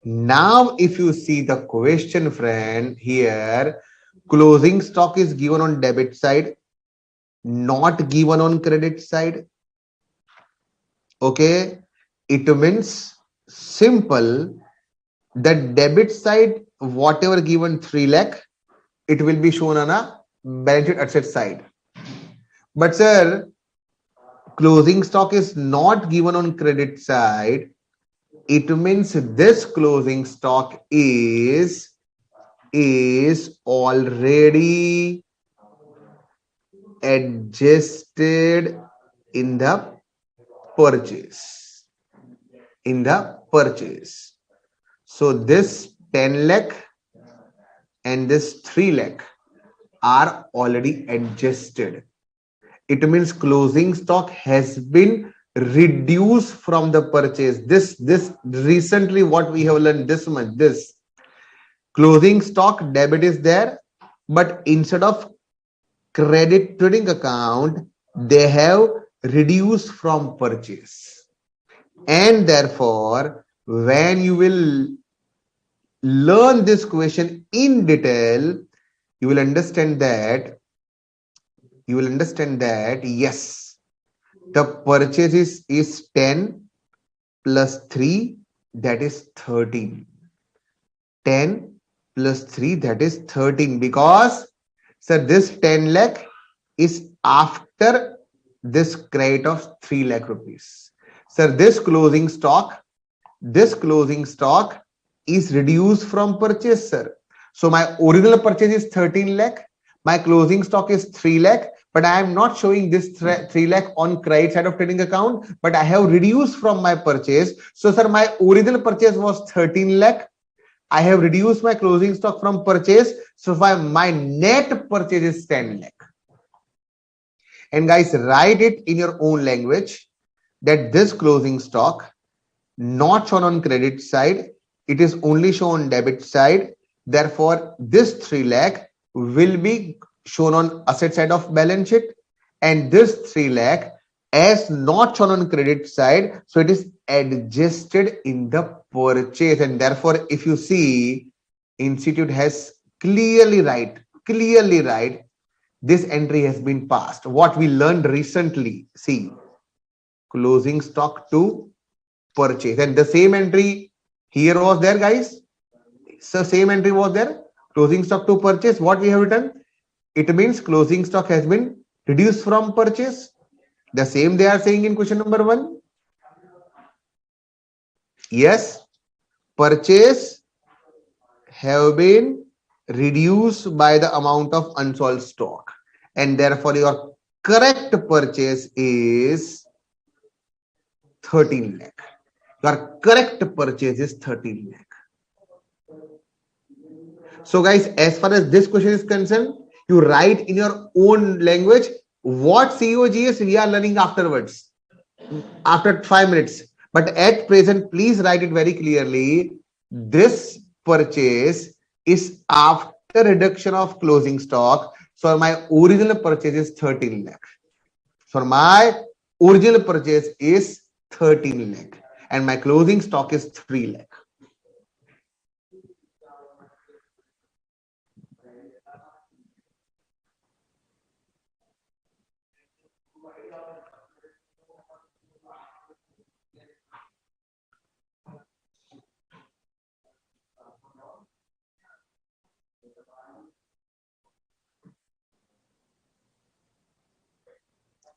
Now, if you see the question, friend, here, closing stock is given on debit side, not given on credit side. Okay. It means simple, the debit side, whatever given 3 lakh, it will be shown on a balance sheet asset side. But sir, closing stock is not given on credit side. It means this closing stock is already adjusted in the purchase. So this 10 lakh and this 3 lakh are already adjusted. It means closing stock has been reduced from the purchase. This recently what we have learned this much. This closing stock debit is there, but instead of credit trading account, they have reduced from purchase. And therefore, when you will learn this question in detail, you will understand that yes, the purchase is 10 plus 3, that is 13. 10 plus 3, that is 13, because sir, this 10 lakh is after this credit of 3 lakh rupees. Sir, this closing stock is reduced from purchase, sir. So my original purchase is 13 lakh, my closing stock is 3 lakh, but I am not showing this 3 lakh on credit side of trading account, but I have reduced from my purchase. So sir, my original purchase was 13 lakh. I have reduced my closing stock from purchase. So my net purchase is 10 lakh. And guys, write it in your own language that this closing stock not shown on credit side, it is only shown on debit side. Therefore, this 3 lakh will be shown on asset side of balance sheet, and this 3 lakh as not shown on credit side, so it is adjusted in the purchase. And therefore, if you see, institute has clearly write this entry has been passed. What we learned recently, see, closing stock to purchase, and the same entry here was there, guys. So same entry was there, closing stock to purchase. What we have written, it means closing stock has been reduced from purchase. The same they are saying in question number 1. Yes, purchase have been reduced by the amount of unsold stock, and therefore your correct purchase is 13 lakh. Your correct purchase is 13 lakh. So guys, as far as this question is concerned, you write in your own language what COGS we are learning afterwards, after 5 minutes. But at present, please write it very clearly. This purchase is after reduction of closing stock. So my original purchase is 13 lakh. So my original purchase is 13 lakh and my closing stock is 3 lakh.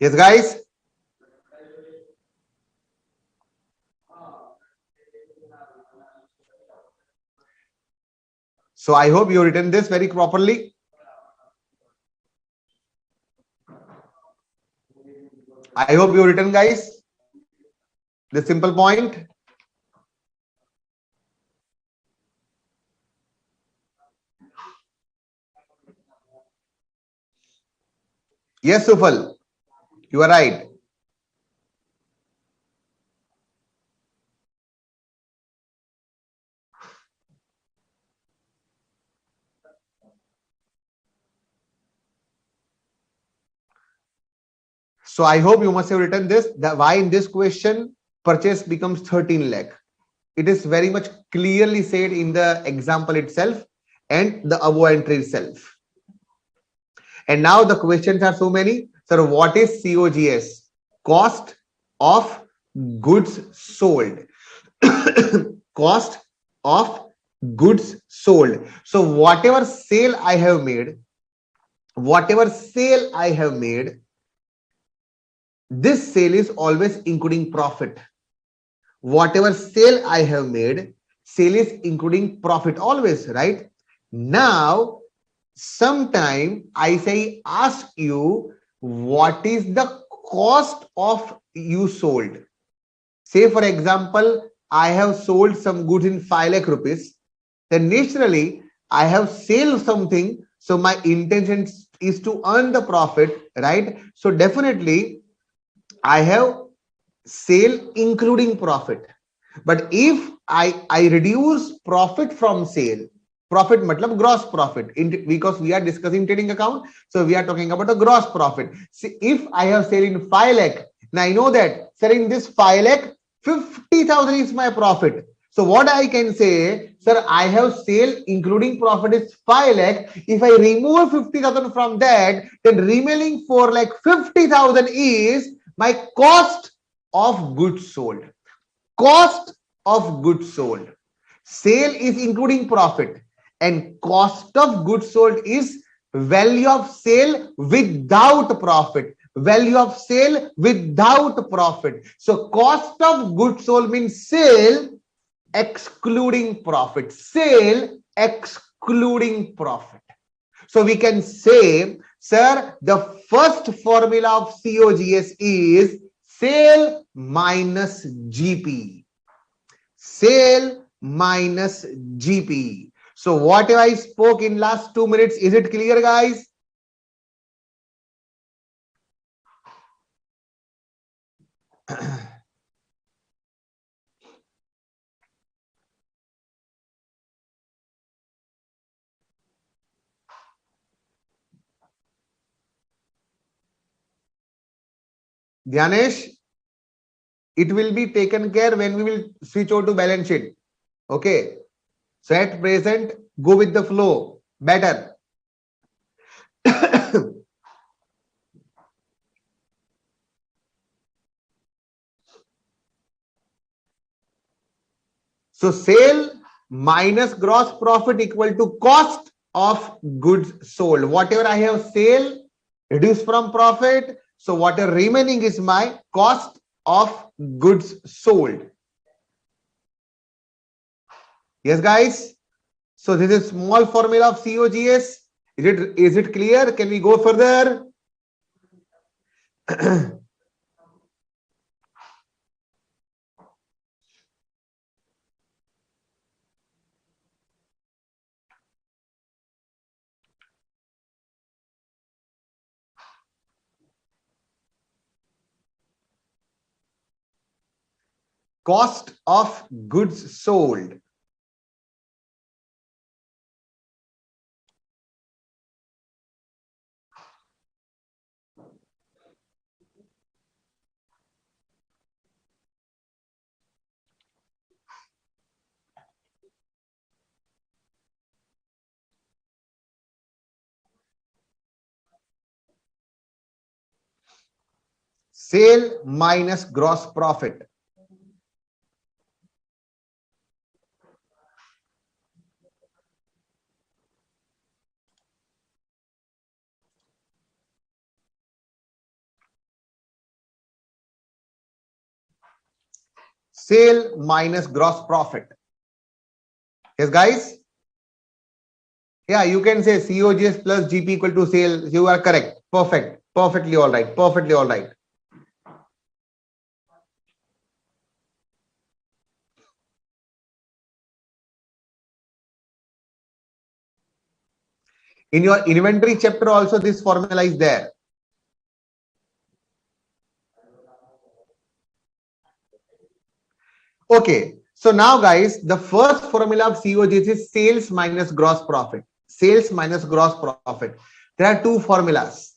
Yes, guys. So I hope you written this very properly. I hope you written, guys, the simple point. Yes, Sufal, you are right. So I hope you must have written this, that why in this question purchase becomes 13 lakh. It is very much clearly said in the example itself and the above entry itself. And now the questions are so many. Sir, what is COGS? Cost of goods sold. Cost of goods sold. So whatever sale I have made, this sale is always including profit. Whatever sale I have made, sale is including profit always, right? Now, sometime I say ask you what is the cost of you sold. Say for example, I have sold some goods in 5 lakh rupees. Then naturally I have sold something. So my intention is to earn the profit, right? So definitely I have sale including profit. But if I reduce profit from sale, profit matlab gross profit, because we are discussing trading account, so we are talking about a gross profit. See, if I have sale in 5 lakh, now I know that selling this 5 lakh, 50,000 is my profit. So what I can say, sir, I have sale including profit is 5 lakh. If I remove 50,000 from that, then remaining 4 lakh 50,000 is my cost of goods sold. Cost of goods sold. Sale is including profit and cost of goods sold is value of sale without profit. Value of sale without profit. So cost of goods sold means sale excluding profit. Sale excluding profit. So we can say, sir, the first formula of COGS is sale minus GP. Sale minus GP. So whatever I spoke in last 2 minutes, is it clear, guys? Dhyanesh, it will be taken care when we will switch over to balance sheet. Okay. So at present, go with the flow. Better. So sale minus gross profit equal to cost of goods sold. Whatever I have sale reduced from profit. So whatever remaining is my cost of goods sold. Yes, guys. So this is small formula of COGS. Is it clear? Can we go further? Cost of goods sold. Sale minus gross profit. Sale minus gross profit. Yes, guys? Yeah, you can say COGS plus GP equal to sale. You are correct. Perfect. Perfectly all right. Perfectly all right. In your inventory chapter also, this formula is there. Okay. So now, guys, the first formula of COGS is sales minus gross profit. Sales minus gross profit. There are two formulas.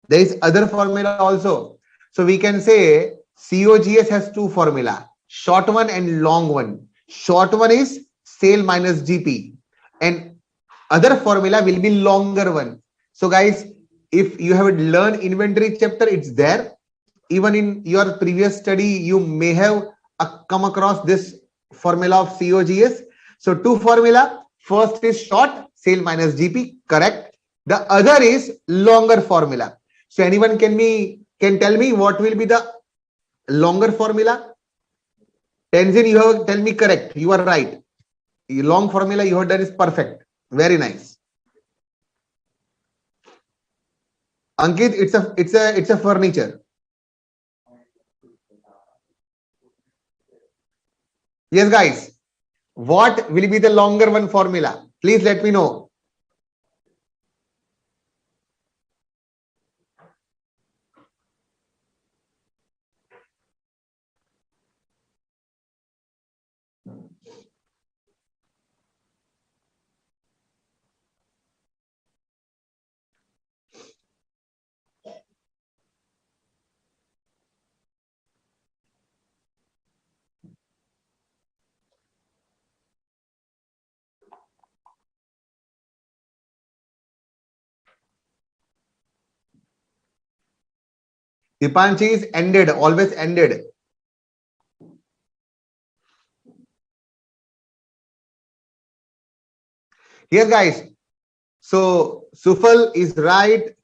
There is other formula also. So we can say COGS has two formula, short one and long one. Short one is sale minus GP and other formula will be longer one. So guys, if you have learned inventory chapter, it's there. Even in your previous study, you may have come across this formula of COGS. So two formula, first is short, sale minus GP, correct. The other is longer formula. So anyone can tell me what will be the longer formula? Tenzin, you have tell me correct. You are right. Long formula you have done is perfect. Very nice. Ankit, it's a furniture. Yes, guys. What will be the longer one formula? Please let me know. Dipanchi is ended, always ended. Yes, guys. So Sufal is right.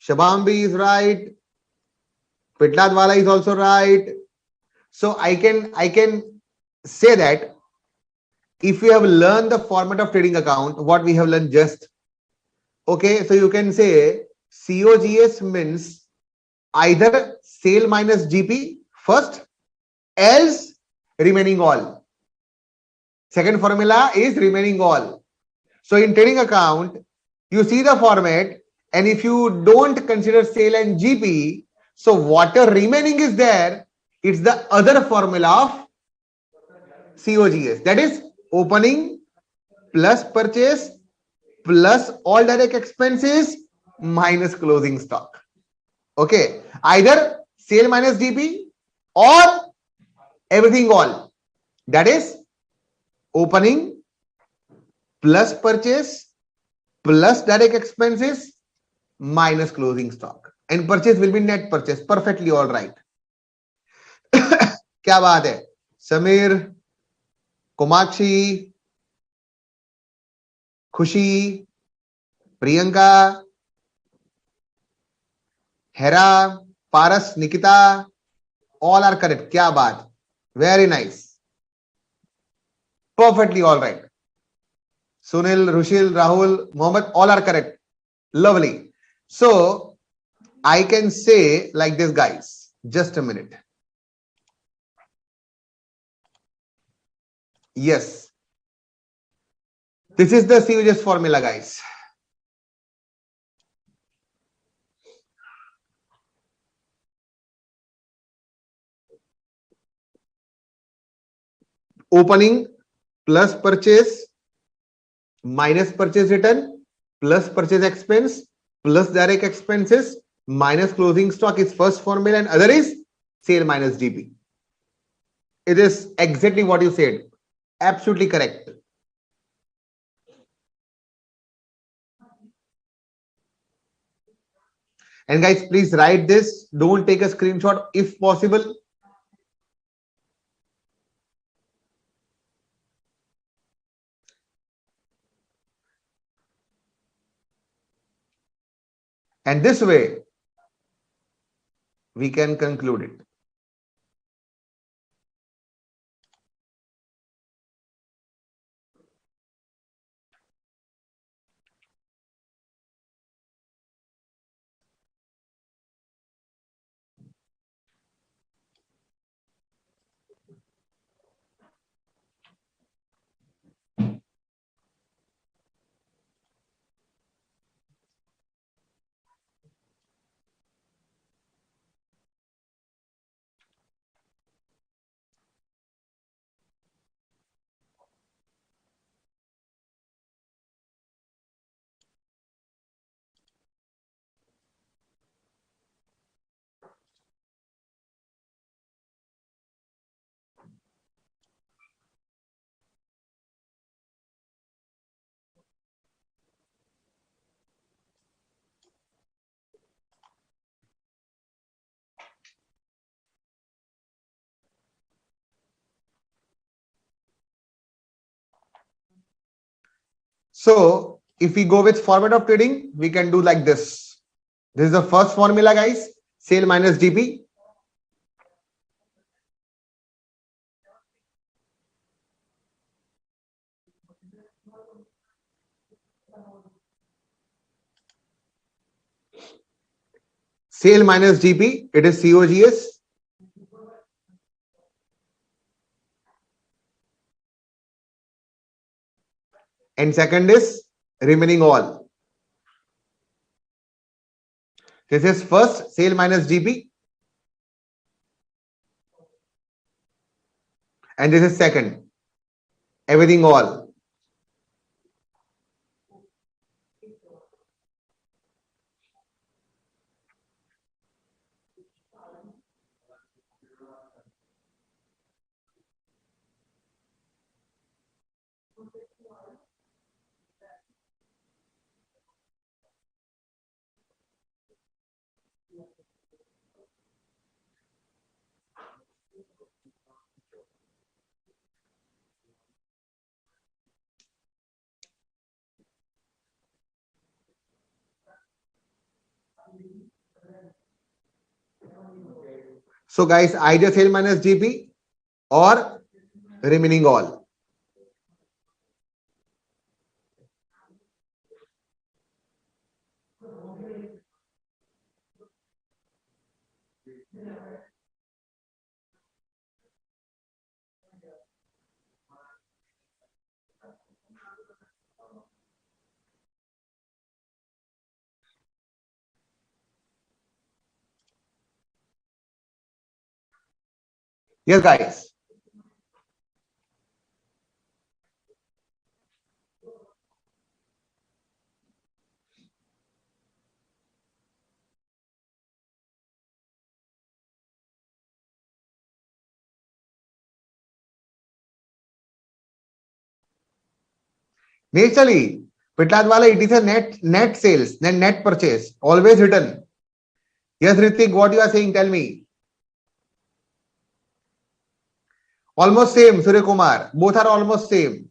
Shabambi is right. Pitladwala is also right. So I can say that if you have learned the format of trading account, what we have learned just, okay, so you can say COGS means either sale minus GP first, else remaining all. Second formula is remaining all. So in trading account, you see the format, and if you don't consider sale and GP, So whatever remaining is there, it's the other formula of COGS. That is opening plus purchase plus all direct expenses minus closing stock. Okay, either sale minus DP or everything all. That is opening plus purchase plus direct expenses minus closing stock. And purchase will be net purchase. Perfectly all right. क्या बात है समीर कोमाक्षी खुशी प्रियंका हेरा पारस Nikita all are correct क्या बात very nice perfectly all right Sunil Rushil Rahul Mohammed all are correct lovely so I can say like this guys just a minute yes this is the COGS formula guys opening plus purchase minus purchase return plus purchase expense plus direct expenses minus closing stock is first formula and other is sale minus DP. It is exactly what you said. Absolutely correct. And guys, please write this. Don't take a screenshot if possible. And this way, we can conclude it. So if we go with format of trading, we can do like this. This is the first formula, guys. Sale minus DP. Sale minus DP, it is COGS. And second is remaining all. This is first sale minus DP. And this is second, everything all. So guys, either sale minus DP or remaining all. Yes, guys. Naturally, Pitladwala, it is a net sales, net purchase, always written. Yes, Ritik, what you are saying, tell me. Almost same, Surya Kumar. Both are almost same.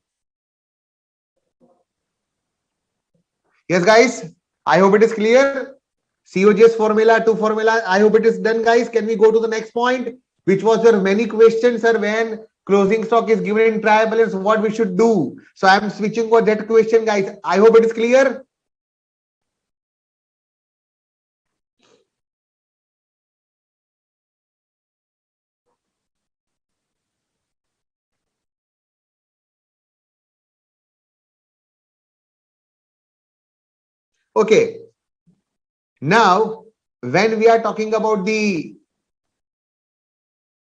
Yes, guys. I hope it is clear. COGS formula to formula. I hope it is done, guys. Can we go to the next point? Which was your many questions, sir, when closing stock is given in trial balance, what we should do. So I am switching for that question, guys. I hope it is clear. Okay. Now, when we are talking about the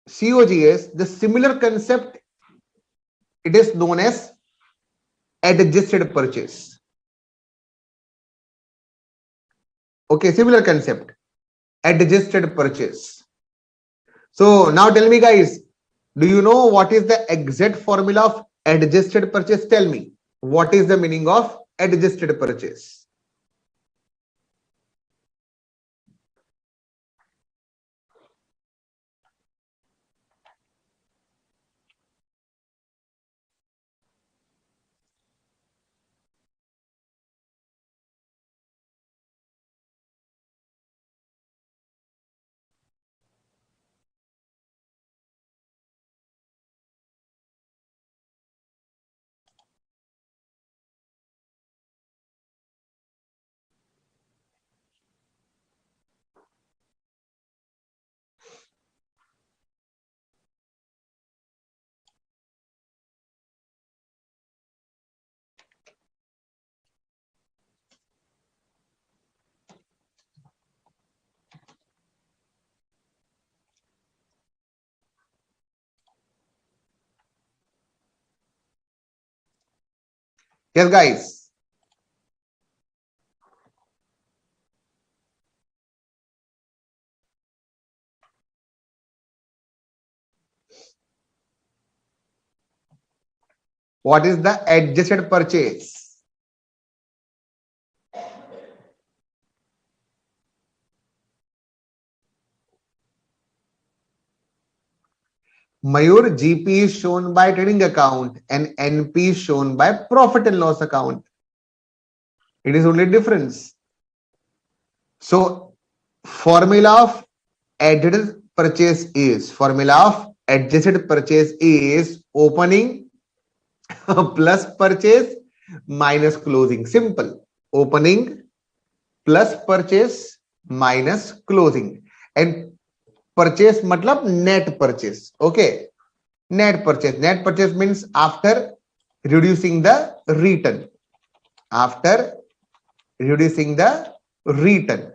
COGS, the similar concept, it is known as adjusted purchase. Okay, similar concept, adjusted purchase. So now tell me, guys, do you know what is the exact formula of adjusted purchase? Tell me, what is the meaning of adjusted purchase? Yes, guys. What is the adjusted purchase? Mayur, GP is shown by trading account and NP is shown by profit and loss account. It is only difference. So formula of adjusted purchase is opening plus purchase minus closing. Simple. Opening plus purchase minus closing. And purchase matlab net purchase. Okay. Net purchase. Net purchase means after reducing the return. After reducing the return.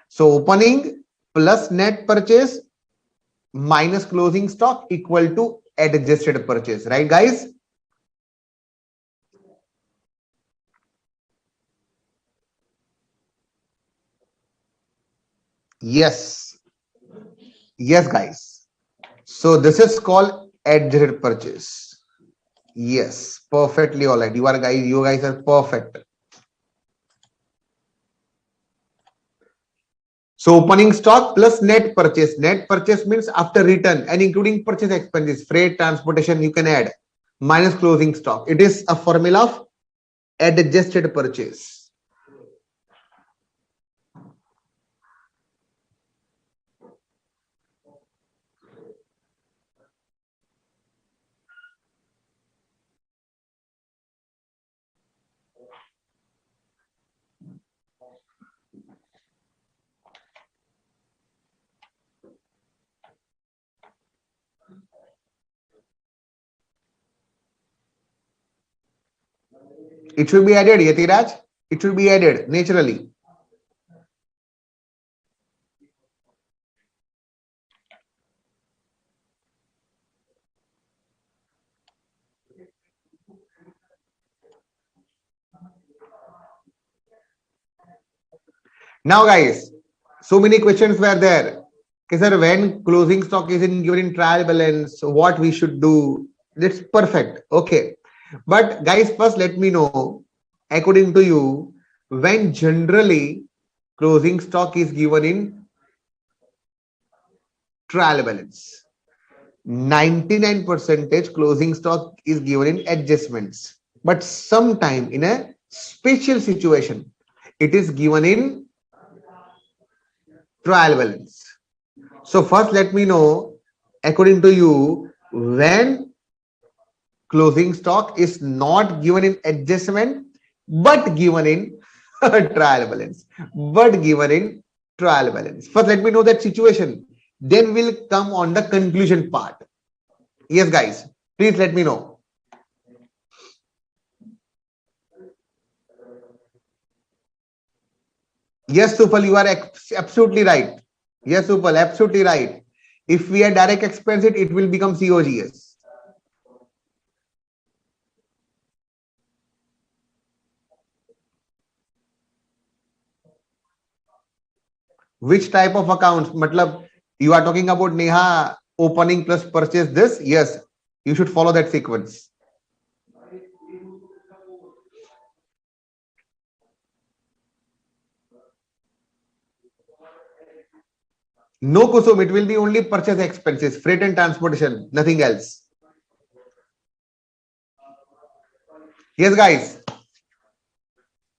So opening plus net purchase minus closing stock equal to adjusted purchase. Right, guys? Yes. Yes, guys. So this is called adjusted purchase. Yes, perfectly all right. You guys are perfect. So opening stock plus net purchase. Net purchase means after return and including purchase expenses, freight, transportation, you can add minus closing stock. It is a formula of adjusted purchase. It should be added, Yatiraj. It should be added naturally. Now guys, so many questions were there. Okay, sir, when closing stock is in given in trial balance, what we should do? That's perfect. Okay. But guys, first let me know, according to you, when generally closing stock is given in trial balance. 99% closing stock is given in adjustments. But sometime in a special situation, it is given in trial balance. So first let me know, according to you, when closing stock is not given in adjustment, but given in trial balance. But given in trial balance. First let me know that situation. Then we'll come on the conclusion part. Yes, guys, please let me know. Yes, Supal, you are absolutely right. Yes, Supal, absolutely right. If we are direct expense it will become COGS. Which type of accounts? Matlab, you are talking about Neha opening plus purchase this? Yes, you should follow that sequence. No, Kusum, it will be only purchase expenses, freight and transportation, nothing else. Yes, guys.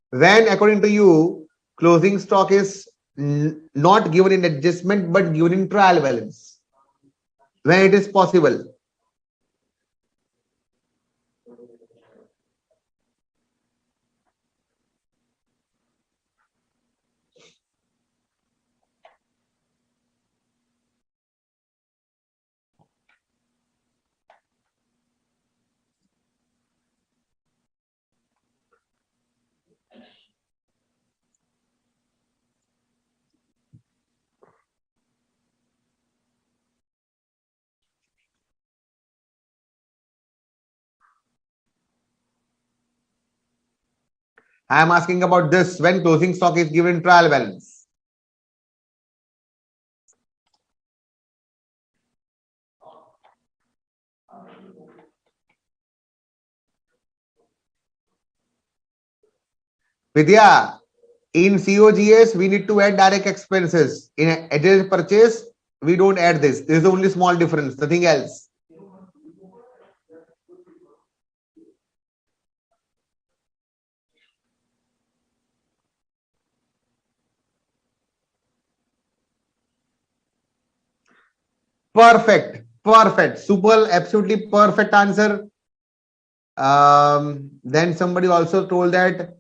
When, according to you, closing stock is not given in adjustment but given in trial balance, when it is possible. I am asking about this, when closing stock is given trial balance. Vidya, in COGS, we need to add direct expenses. In adjusted purchase, we don't add this. There is only small difference, nothing else. Perfect. Perfect. Super. Absolutely perfect answer. Then somebody also told that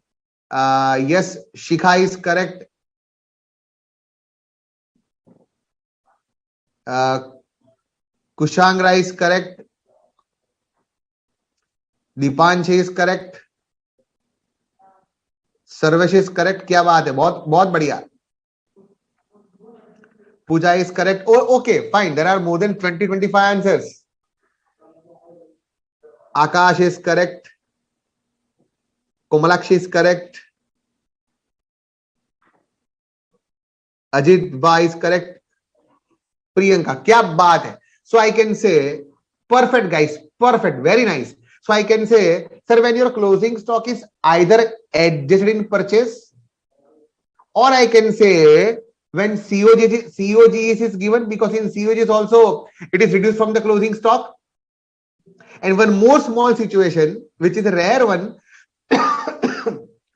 yes, Shikha is correct. Kushangra is correct. Dipansh is correct. Sarvesh is correct. क्या बात है, बहुत बहुत बढ़िया. Pooja is correct. Oh, okay, fine. There are more than 20-25 answers. Akash is correct. Komalakshi is correct. Ajit Ba is correct. Priyanka, kya baat hai. So I can say, perfect guys, perfect, very nice. So I can say, sir, when your closing stock is either adjusted in purchase, or I can say when COGS is given, because in COGS also it is reduced from the closing stock. And one more small situation, which is a rare one,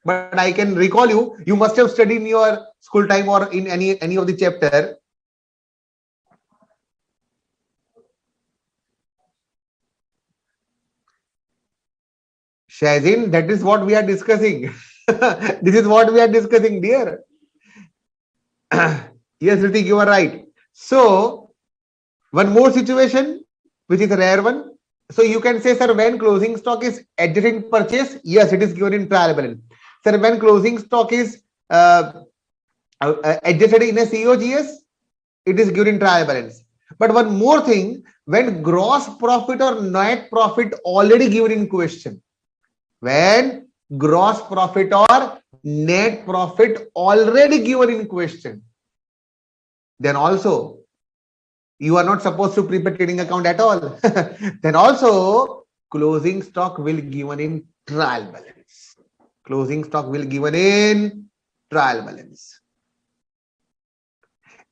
but I can recall you must have studied in your school time or in any of the chapter. Shazin, that is what we are discussing. This is what we are discussing, dear. Yes, Ritik, you are right. So, one more situation, which is a rare one. So, you can say, sir, when closing stock is adjusted purchase, yes, it is given in trial balance. Sir, when closing stock is adjusted in a COGS, it is given in trial balance. But one more thing, when gross profit or net profit already given in question, when gross profit or net profit already given in question, then also you are not supposed to prepare trading account at all. Then also closing stock will given in trial balance. Closing stock will given in trial balance.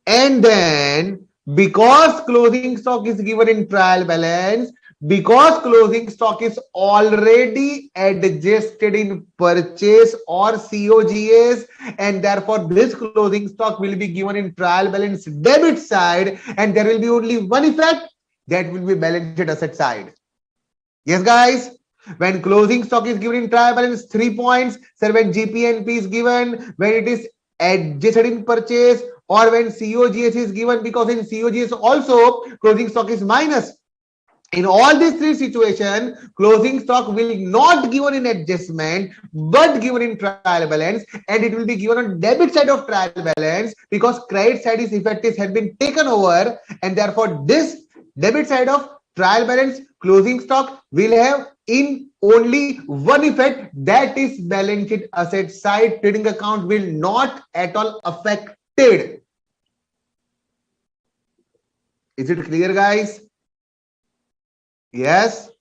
And then because closing stock is given in trial balance, because closing stock is already adjusted in purchase or COGS, and therefore this closing stock will be given in trial balance debit side, and there will be only one effect, that will be balance sheet asset side. Yes guys, when closing stock is given in trial balance, 3 points. Sir, when GPNP is given, when it is adjusted in purchase, or when COGS is given, because in COGS also closing stock is minus. In all these three situations, closing stock will not given in adjustment but given in trial balance, and it will be given on debit side of trial balance, because credit side is effective had been taken over, and therefore this debit side of trial balance closing stock will have in only one effect, that is balance sheet asset side. Trading account will not at all affected. Is it clear guys? Yes.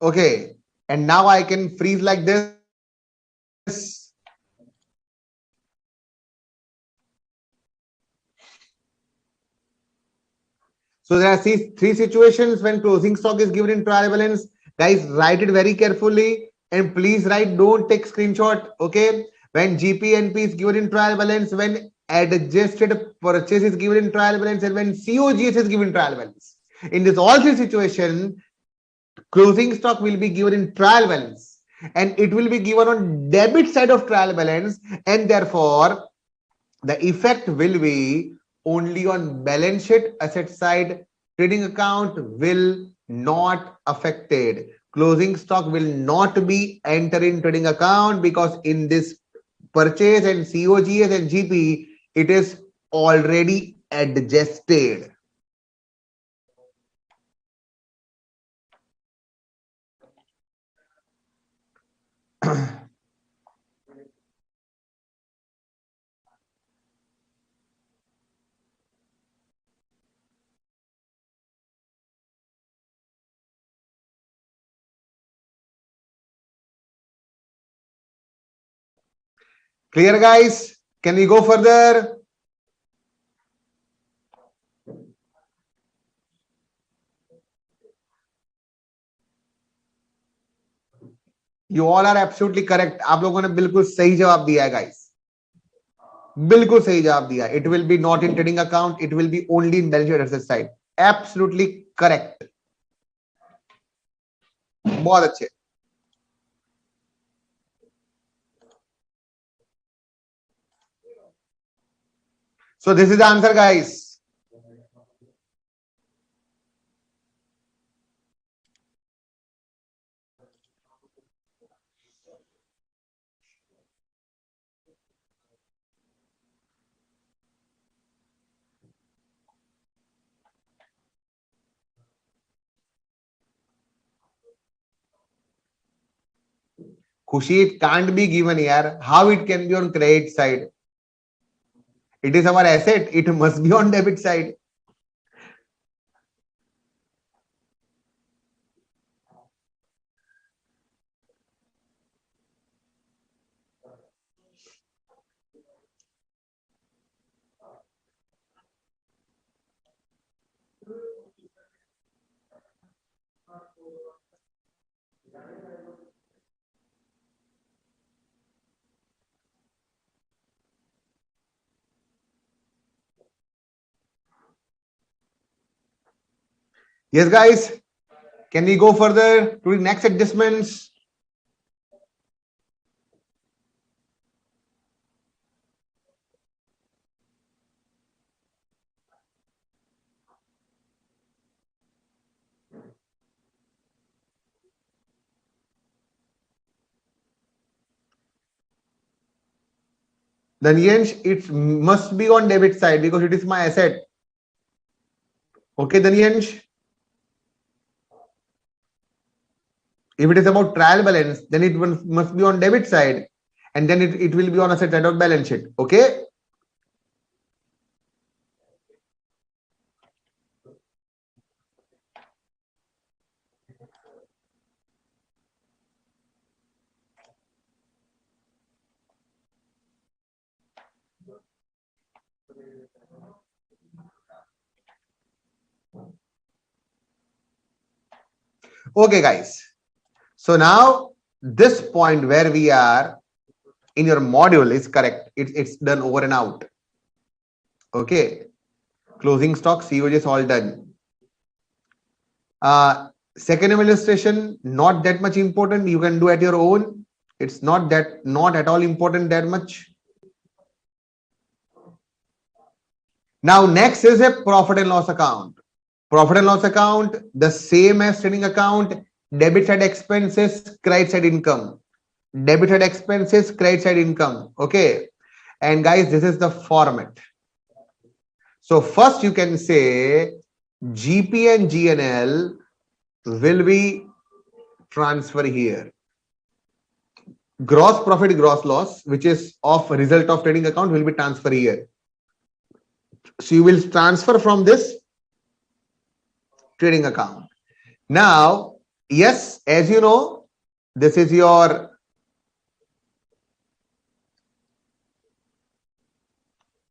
Okay, and now I can freeze like this. So there are three situations when closing stock is given in trial balance. Guys, write it very carefully, and please write, don't take screenshot. Okay, when GPNP is given in trial balance, when adjusted purchase is given in trial balance, and when COGS is given in trial balance. In this all three situations, closing stock will be given in trial balance, and it will be given on debit side of trial balance, and therefore the effect will be only on balance sheet asset side. Trading account will not affected. Closing stock will not be entered in trading account, because in this purchase and COGS and GP, it is already adjusted. Clear guys? Can we go further? You all are absolutely correct. आप लोगों ने बिल्कुल सही जवाब दिया है guys. बिल्कुल सही जवाब दिया. It will be not in trading account. It will be only in balance sheet asset side. Absolutely correct. बहुत अच्छे. So this is the answer guys. Khushi, it can't be given here. How it can be on credit side? It is our asset. It must be on debit side. Yes, guys. Can we go further to the next adjustments? Then Yensh, it must be on debit side because it is my asset. Okay, then Yensh. If it is about trial balance, then it must be on debit side, and then it will be on asset side of balance sheet. Okay. Okay, guys. So now this point where we are in your module is correct. It's done over and out. Okay. Closing stock, COGS all done. Second illustration, not that much important. You can do at your own. It's not at all important that much. Now next is a profit and loss account. Profit and loss account, the same as trading account, debit side expenses, credit side income. Debit side expenses, credit side income. Okay. And guys, this is the format. So first you can say GP and GNL will be transfer here. Gross profit, gross loss, which is of result of trading account, will be transfer here. So you will transfer from this trading account. Now, yes, as you know, this is your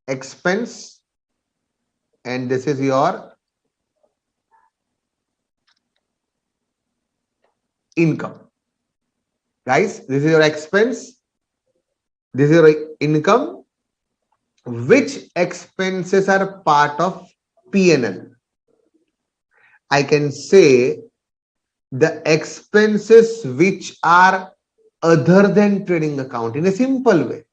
expense and this is your income. Guys, this is your expense, this is your income. Which expenses are part of P&L? I can say the expenses which are other than trading account in a simple way.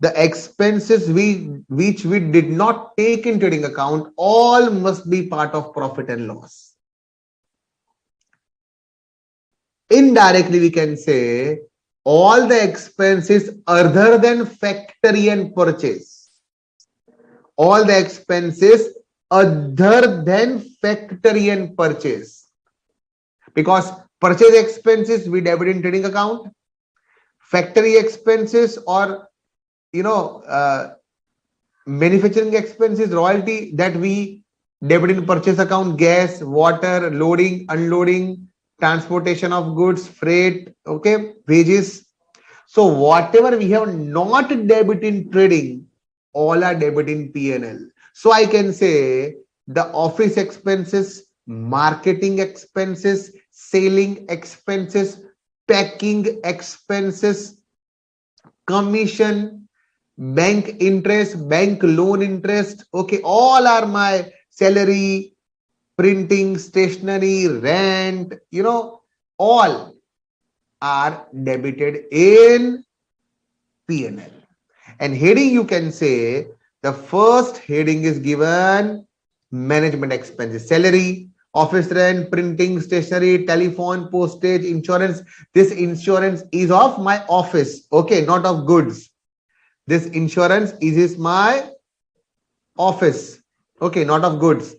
The expenses which we did not take in trading account all must be part of profit and loss. Indirectly, we can say all the expenses other than factory and purchase. All the expenses other than factory and purchase. Because purchase expenses we debit in trading account. Factory expenses or manufacturing expenses, royalty that we debit in purchase account, gas, water, loading, unloading, transportation of goods, freight, okay, wages. So whatever we have not debit in trading, all are debit in P&L. So I can say the office expenses, marketing expenses, selling expenses, packing expenses, commission, bank interest, bank loan interest, okay, all are my salary, printing, stationery, rent, all are debited in P&L. And heading, you can say the first heading is given management expenses, salary, office rent, printing, stationery, telephone, postage, insurance. This insurance is of my office, okay, not of goods. This insurance is my office, okay, not of goods.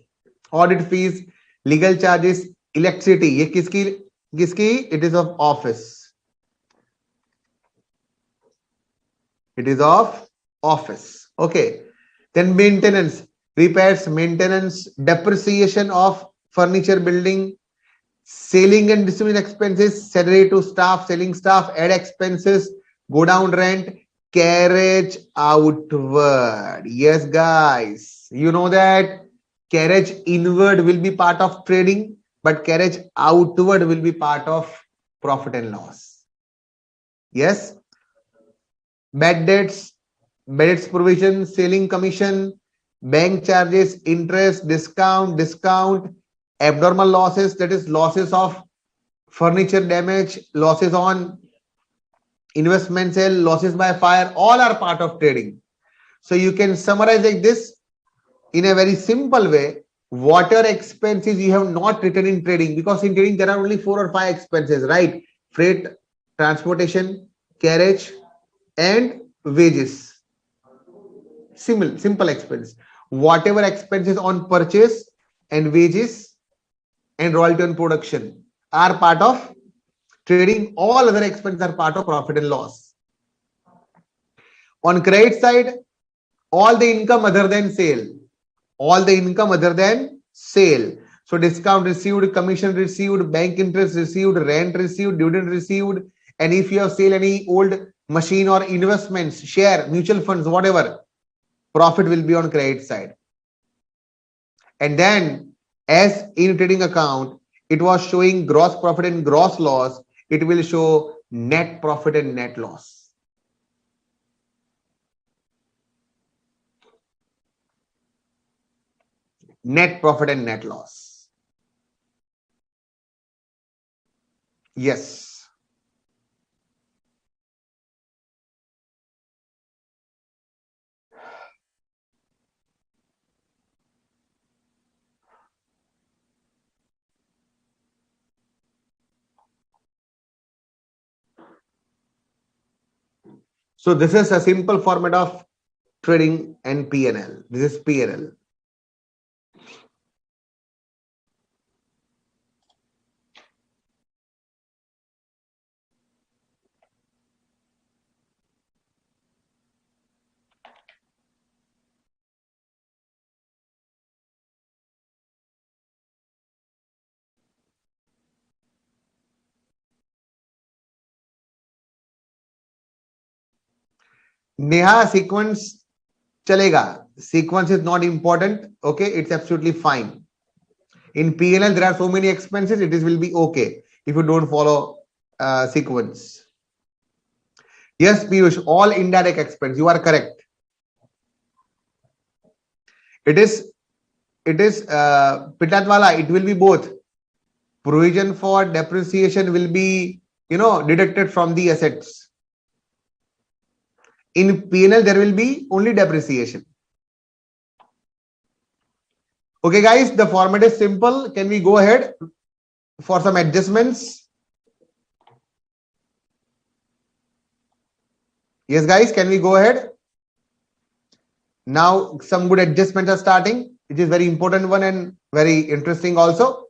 Audit fees, legal charges, electricity, ये किसकी? It is of office. It is of office. Okay. Then maintenance, repairs, maintenance, depreciation of furniture, building, selling and distribution expenses, salary to staff, selling staff, ad expenses, go down rent, carriage outward. Yes, guys, you know that carriage inward will be part of trading, but carriage outward will be part of profit and loss. Yes. Bad debts provision, selling commission, bank charges, interest, discount, Abnormal losses, that is losses of furniture damage, losses on investment sale, losses by fire, all are part of trading. So you can summarize like this in a very simple way. Whatever expenses you have not written in trading, because in trading there are only 4 or 5 expenses, right? Freight, transportation, carriage, and wages. Simple expense. Whatever expenses on purchase and wages and royalty on production are part of trading. All other expenses are part of profit and loss. On credit side, all the income other than sale, all the income other than sale. So discount received, commission received, bank interest received, rent received, dividend received, and if you have sale any old machine or investments, share, mutual funds, whatever, profit will be on credit side. And then as in trading account, it was showing gross profit and gross loss, it will show net profit and net loss. Net profit and net loss. Yes. So this is a simple format of trading and P&L. This is P&L. Neha, sequence chalega. Sequence is not important. Okay, it's absolutely fine. In P&L, there are so many expenses. It will be okay if you don't follow sequence. Yes, Piyush, all indirect expense. You are correct. It is Pitatwala. It will be both. Provision for depreciation will be deducted from the assets. In P&L, there will be only depreciation. Okay, guys, the format is simple. Can we go ahead for some adjustments? Yes, guys, can we go ahead? Now, some good adjustments are starting, which is very important one and very interesting also.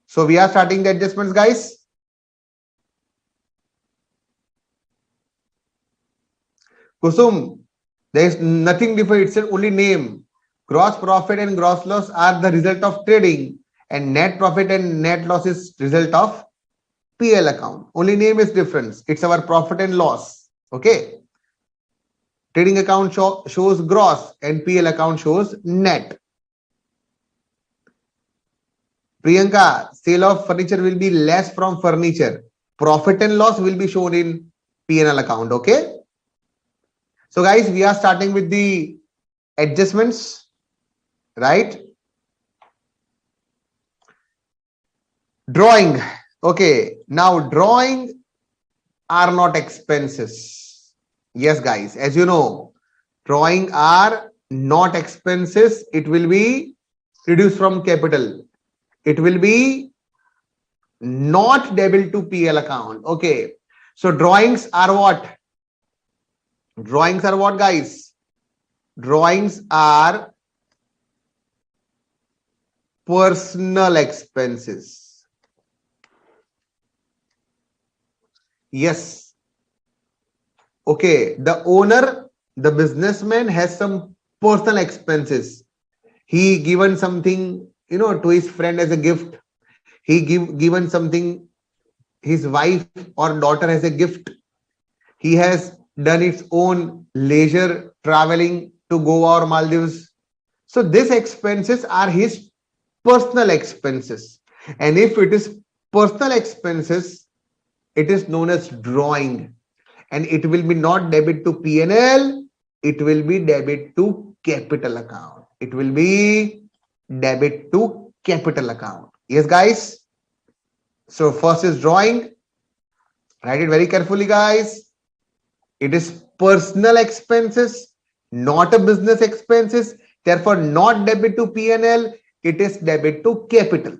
So we are starting the adjustments, guys. Kusum, there is nothing different. It's only name. Gross profit and gross loss are the result of trading, and net profit and net loss is result of PL account. Only name is difference. It's our profit and loss. Okay. Trading account shows gross and PL account shows net. Priyanka, sale of furniture will be less from furniture. Profit and loss will be shown in P&L account. Okay. So guys, we are starting with the adjustments, right? Drawing. Okay. Now drawing are not expenses. Yes, guys, as you know, drawing are not expenses. It will be reduced from capital. It will be not debited to PL account. Okay. So drawings are what? Drawings are what, guys? Drawings are personal expenses. Yes. Okay. The owner, the businessman has some personal expenses. He given something, to his friend as a gift. He given something his wife or daughter as a gift. He has done its own leisure traveling to Goa or Maldives. So these expenses are his personal expenses. And if it is personal expenses, it is known as drawing. and it will be not debit to P&L, it will be debit to capital account. It will be debit to capital account. Yes, guys. So first is drawing. Write it very carefully, guys. It is personal expenses, not a business expenses. Therefore, not debit to P&L. It is debit to capital.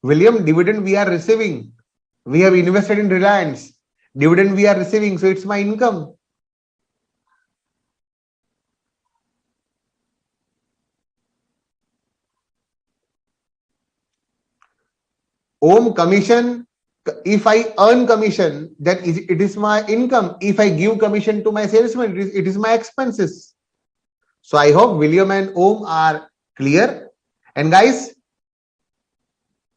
William, dividend we are receiving. We have invested in Reliance. Dividend we are receiving, so it's my income. Om, commission. If I earn commission, then it is my income. If I give commission to my salesman, it is my expenses. So I hope William and Om are clear. And guys,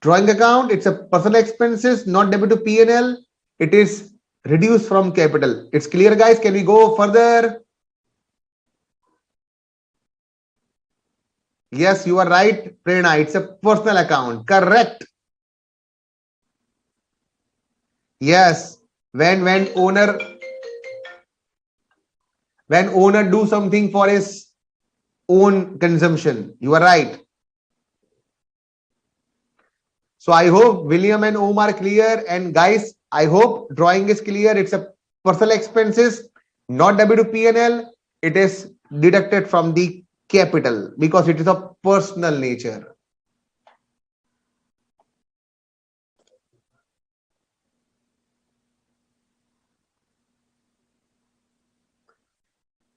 drawing account, it's a personal expenses, not debit to P&L. It is reduced from capital. It's clear, guys. Can we go further? Yes, you are right, Prerna. It's a personal account. Correct. Yes. When owner do something for his own consumption. You are right. So I hope William and Om are clear. And guys, I hope drawing is clear. It's a personal expenses, not debit to P&L. It is deducted from the capital because it is of personal nature.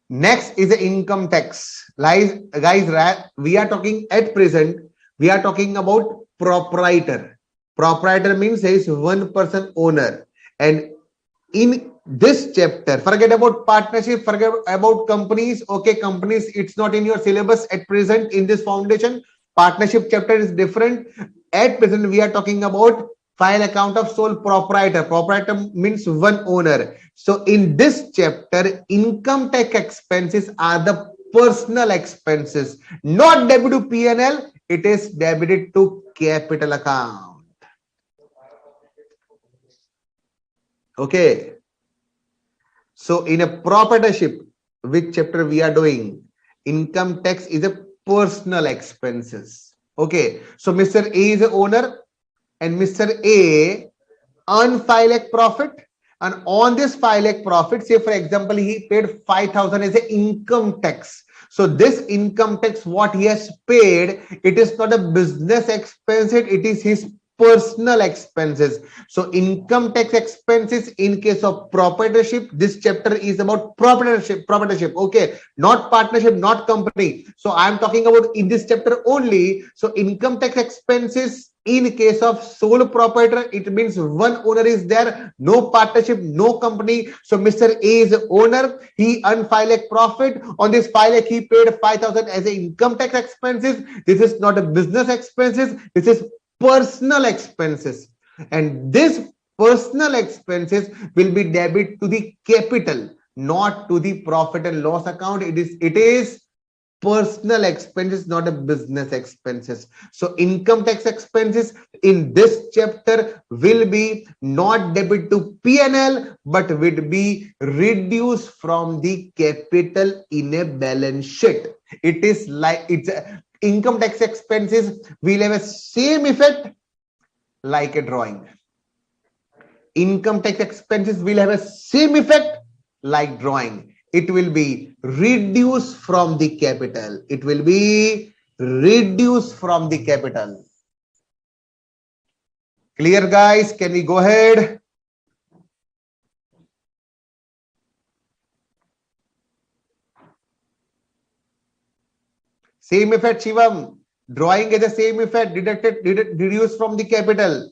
Next is the income tax. Guys, we are talking at present, we are talking about proprietor. Proprietor means there is one person owner. And in this chapter, forget about partnership, forget about companies. Okay, companies, it's not in your syllabus at present in this foundation. Partnership chapter is different. At present, we are talking about file account of sole proprietor. Proprietor means one owner. So in this chapter, income tax expenses are the personal expenses, not debit to P&L. It is debited to capital account. Okay. So in a proprietorship, which chapter we are doing, income tax is a personal expenses. Okay. So Mr. A is the owner and Mr. A earn 5 lakh profit, and on this 5 lakh profit, say for example, he paid 5,000 as an income tax. So this income tax, what he has paid, it is not a business expense, it is his personal expenses. So income tax expenses in case of proprietorship, this chapter is about proprietorship, okay, not partnership, not company. So I am talking about in this chapter only. So income tax expenses in case of sole proprietor, it means one owner is there, no partnership, no company. So Mr. A is the owner, he earned 5 lakh profit. On this 5 lakh, he paid 5,000 as a income tax expenses. This is not a business expenses, this is personal expenses. And this personal expenses will be debit to the capital, not to the profit and loss account. It is personal expenses, not a business expenses. So income tax expenses in this chapter will be not debit to P&L, but will be reduced from the capital in a balance sheet. It is like it's income tax expenses will have a same effect like a drawing. Income tax expenses will have a same effect like drawing. It will be reduced from the capital. It will be reduced from the capital. Clear, guys? Can we go ahead? Same effect, Shivam. Drawing is the same effect, reduced from the capital.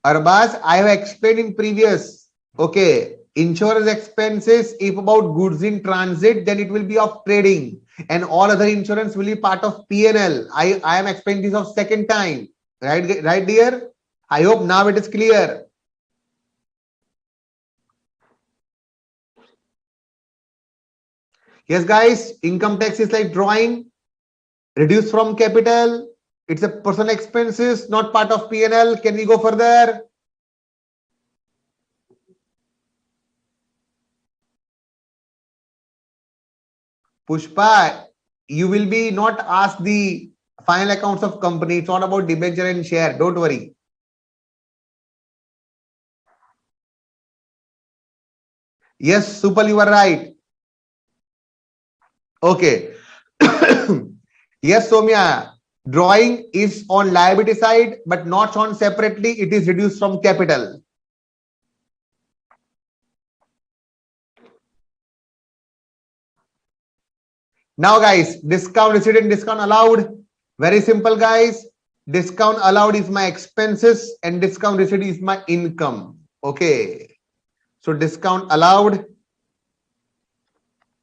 Arbaz, I have explained in previous. Okay, insurance expenses, if about goods in transit, then it will be of trading, and all other insurance will be part of P&L. I am explaining this of second time. Right, dear? I hope now it is clear. Yes, guys, income tax is like drawing, reduced from capital. It's a personal expenses, not part of P&L. Can we go further? Pushpa, you will be not asked the final accounts of company. It's not about debenture and share. Don't worry. Yes, Supal, you are right. Okay. Yes, Somya. Drawing is on liability side, but not shown separately. It is reduced from capital. Now, guys, discount received and discount allowed. Very simple, guys. Discount allowed is my expenses and discount received is my income. Okay. So discount allowed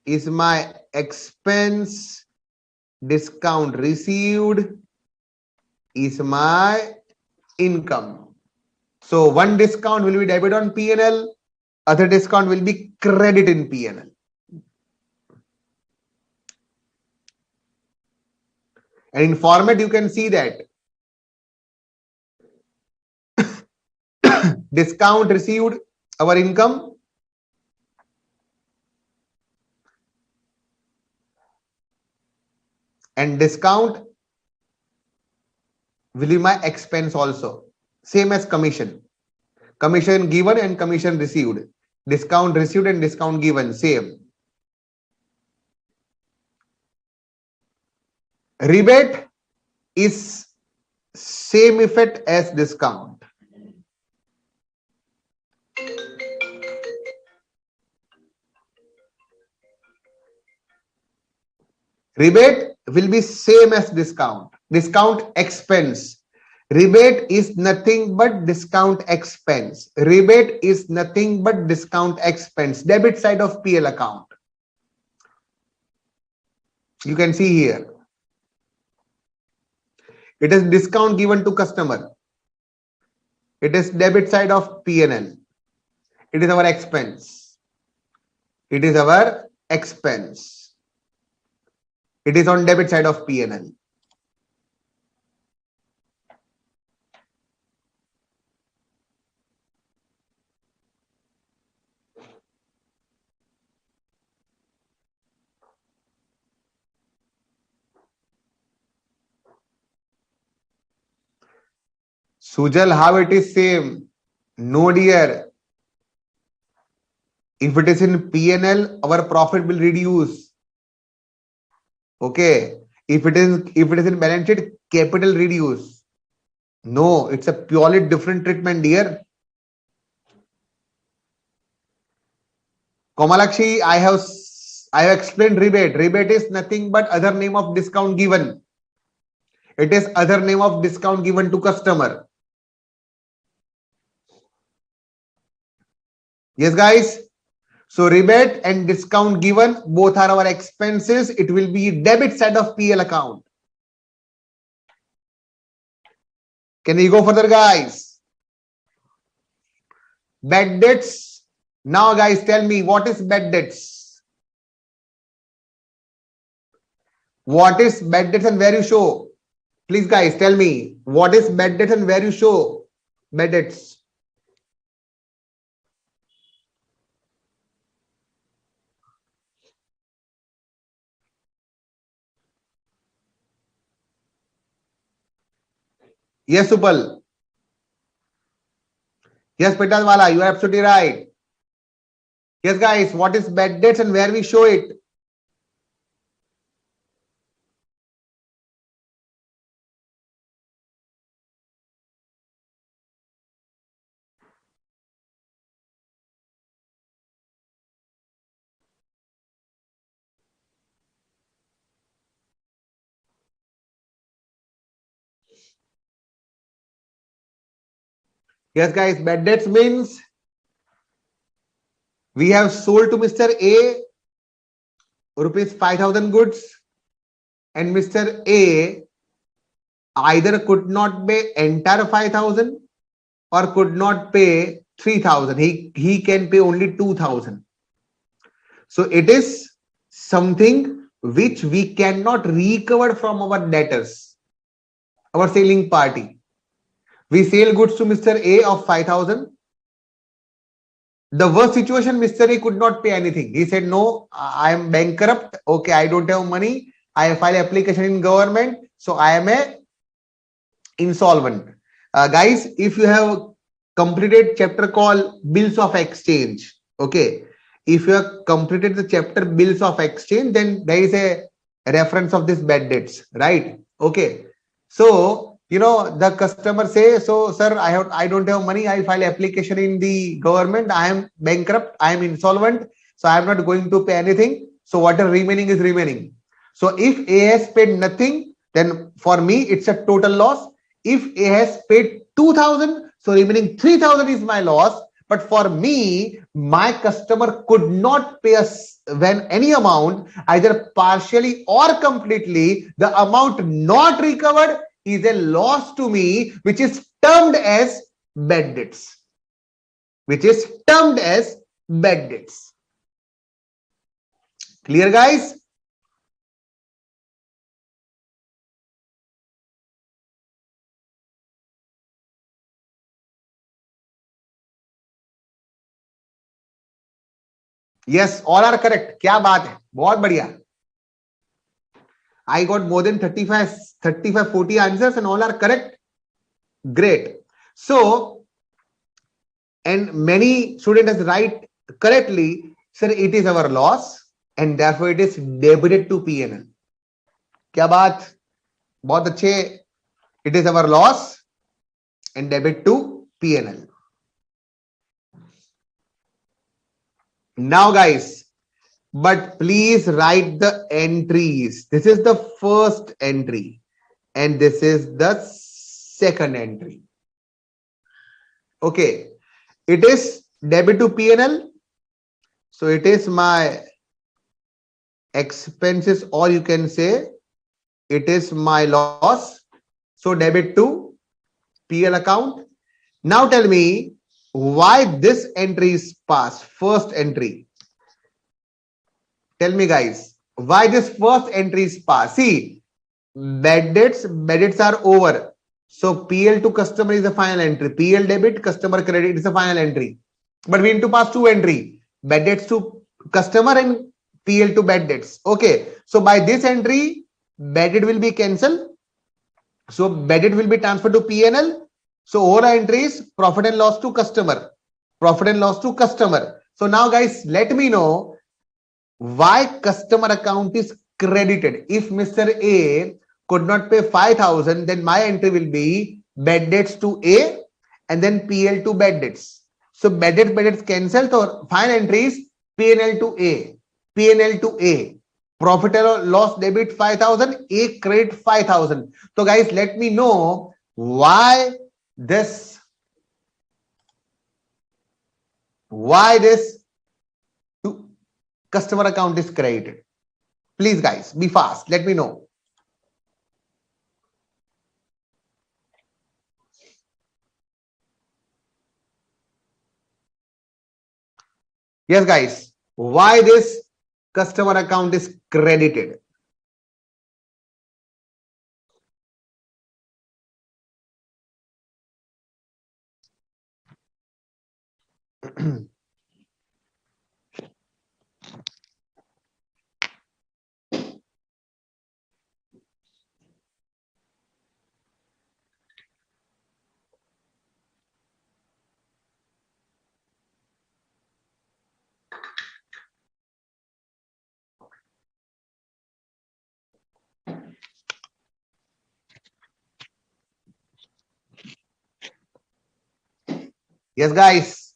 is my expense. Discount received is my income. So one discount will be debit on P&L, other discount will be credit in P&L. And in format, you can see that discount received our income, and discount will be my expense also. Same as commission. Commission given and commission received. Discount received and discount given, same. Rebate is same effect as discount. Rebate will be same as discount. Discount expense. Rebate is nothing but discount expense. Rebate is nothing but discount expense. Debit side of PL account. You can see here. It is discount given to customer. It is debit side of P&L. It is our expense. It is our expense. It is on debit side of P&L. Sujal, how it is same? No, dear. If it is in P&L, our profit will reduce. Okay. If it is in balance sheet, capital reduce. No, it's a purely different treatment, dear. Komalakshi, I have explained rebate. Rebate is nothing but other name of discount given. It is other name of discount given to customer. Yes, guys. So rebate and discount given, both are our expenses. It will be debit side of PL account. Can we go further, guys? Bad debts. Now, guys, tell me what is bad debts? What is bad debts and where you show? Please, guys, tell me what is bad debts and where you show bad debts. Yes, Supal. Yes, Pitalwala, you are absolutely right. Yes, guys, what is bad debts and where we show it? Yes, guys, bad debts means we have sold to Mr. A rupees 5,000 goods, and Mr. A either could not pay entire 5,000 or could not pay 3,000. He can pay only 2,000. So it is something which we cannot recover from our debtors, our selling party. We sell goods to Mr. A of 5,000. The worst situation, Mr. A could not pay anything. He said, no, I am bankrupt. Okay, I don't have money. I file application in government. So I am a insolvent. Guys, if you have completed chapter called bills of exchange, okay, if you have completed the chapter bills of exchange, then there is a reference of this bad debts, right? Okay, so the customer say, so sir, I don't have money. I file application in the government. I am bankrupt. I am insolvent. So I am not going to pay anything. So whatever remaining is remaining. So if A has paid nothing, then for me it's a total loss. If A has paid 2,000, so remaining 3,000 is my loss. But for me, my customer could not pay us when any amount, either partially or completely. The amount not recovered is a loss to me, which is termed as bad debts. Clear, guys? Yes, all are correct. क्या बात है, बहुत बढ़िया. I got more than 35, 40 answers and all are correct. Great. So, and many students write correctly, sir, it is our loss and therefore it is debited to P&L. क्या बात, बहुत अच्छे. It is our loss and debit to P&L. Now, guys, but please write the entries. This is the first entry and this is the second entry. Okay, it is debit to P&L. So it is my expenses, or you can say it is my loss. So debit to PL account. Now tell me why this entry is passed. First entry. Tell me, guys, why this first entry is passed. See, bad debts are over. So PL to customer is the final entry. PL debit, customer credit is the final entry. But we need to pass two entry. Bad debts to customer and PL to bad debts. Okay. So by this entry, bad debt will be cancelled. So bad debt will be transferred to P&L. So overall entry is profit and loss to customer. Profit and loss to customer. So now, guys, let me know why customer account is credited. If Mr. A could not pay 5,000, then my entry will be bad debts to A and then PL to bad debts. So bad debts cancelled. So final entry is P&L to A. P&L to A. Profit or loss debit 5,000, A credit 5,000. So guys, let me know why this customer account is credited. Please, guys, be fast. Let me know. Yes, guys, why this customer account is credited? Yes, guys.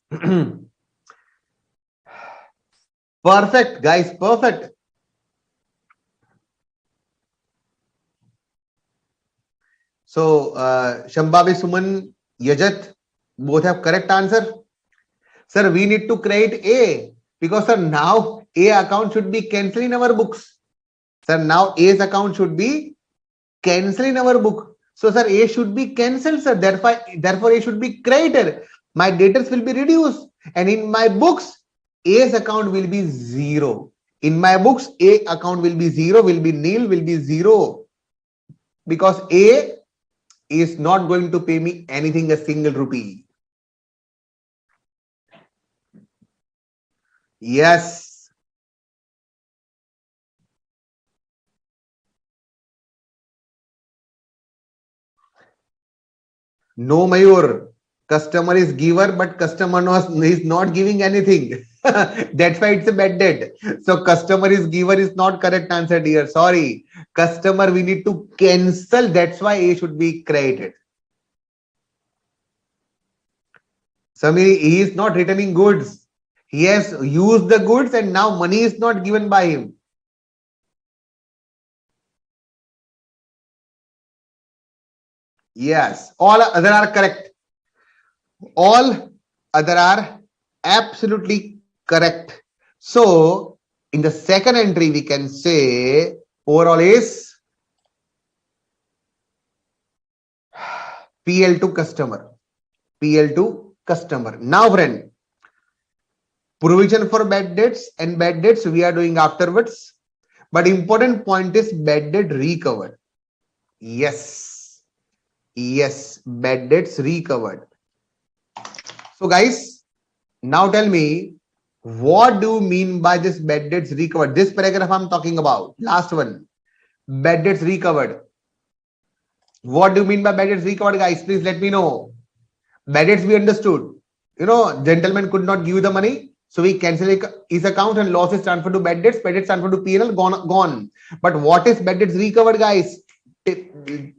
Perfect, guys. Perfect. So, Shambhavi, Suman, Yajat, both have correct answer. Sir, we need to create A because, sir, now A account should be cancelled in our books. Sir, now A's account should be cancelled in our book. So, sir, A should be cancelled, sir. Therefore, A should be credited. My debtors will be reduced. And in my books, A's account will be 0. In my books, A account will be zero, will be nil, will be zero, because A is not going to pay me anything, a single rupee. Yes. No, Mayur. Customer is giver, but customer is not giving anything. That's why it's a bad debt. So customer is giver is not correct answer, dear. Sorry. Customer we need to cancel. That's why A should be created. Samir, he is not returning goods. He has used the goods and now money is not given by him. Yes, all other are correct. All other are absolutely correct. So in the second entry, we can say overall is PL to customer. PL to customer. Now, friend, provision for bad debts and bad debts we are doing afterwards. But important point is bad debt recovered. Yes. Yes, bad debts recovered. So, guys, now tell me, what do you mean by this bad debts recovered? This paragraph I'm talking about. Last one. Bad debts recovered. What do you mean by bad debts recovered, guys? Please let me know. Bad debts we understood. You know, gentleman could not give you the money, so we cancel his account and loss is transferred to bad debts. Bad debts transferred to PNL, gone. But what is bad debts recovered, guys?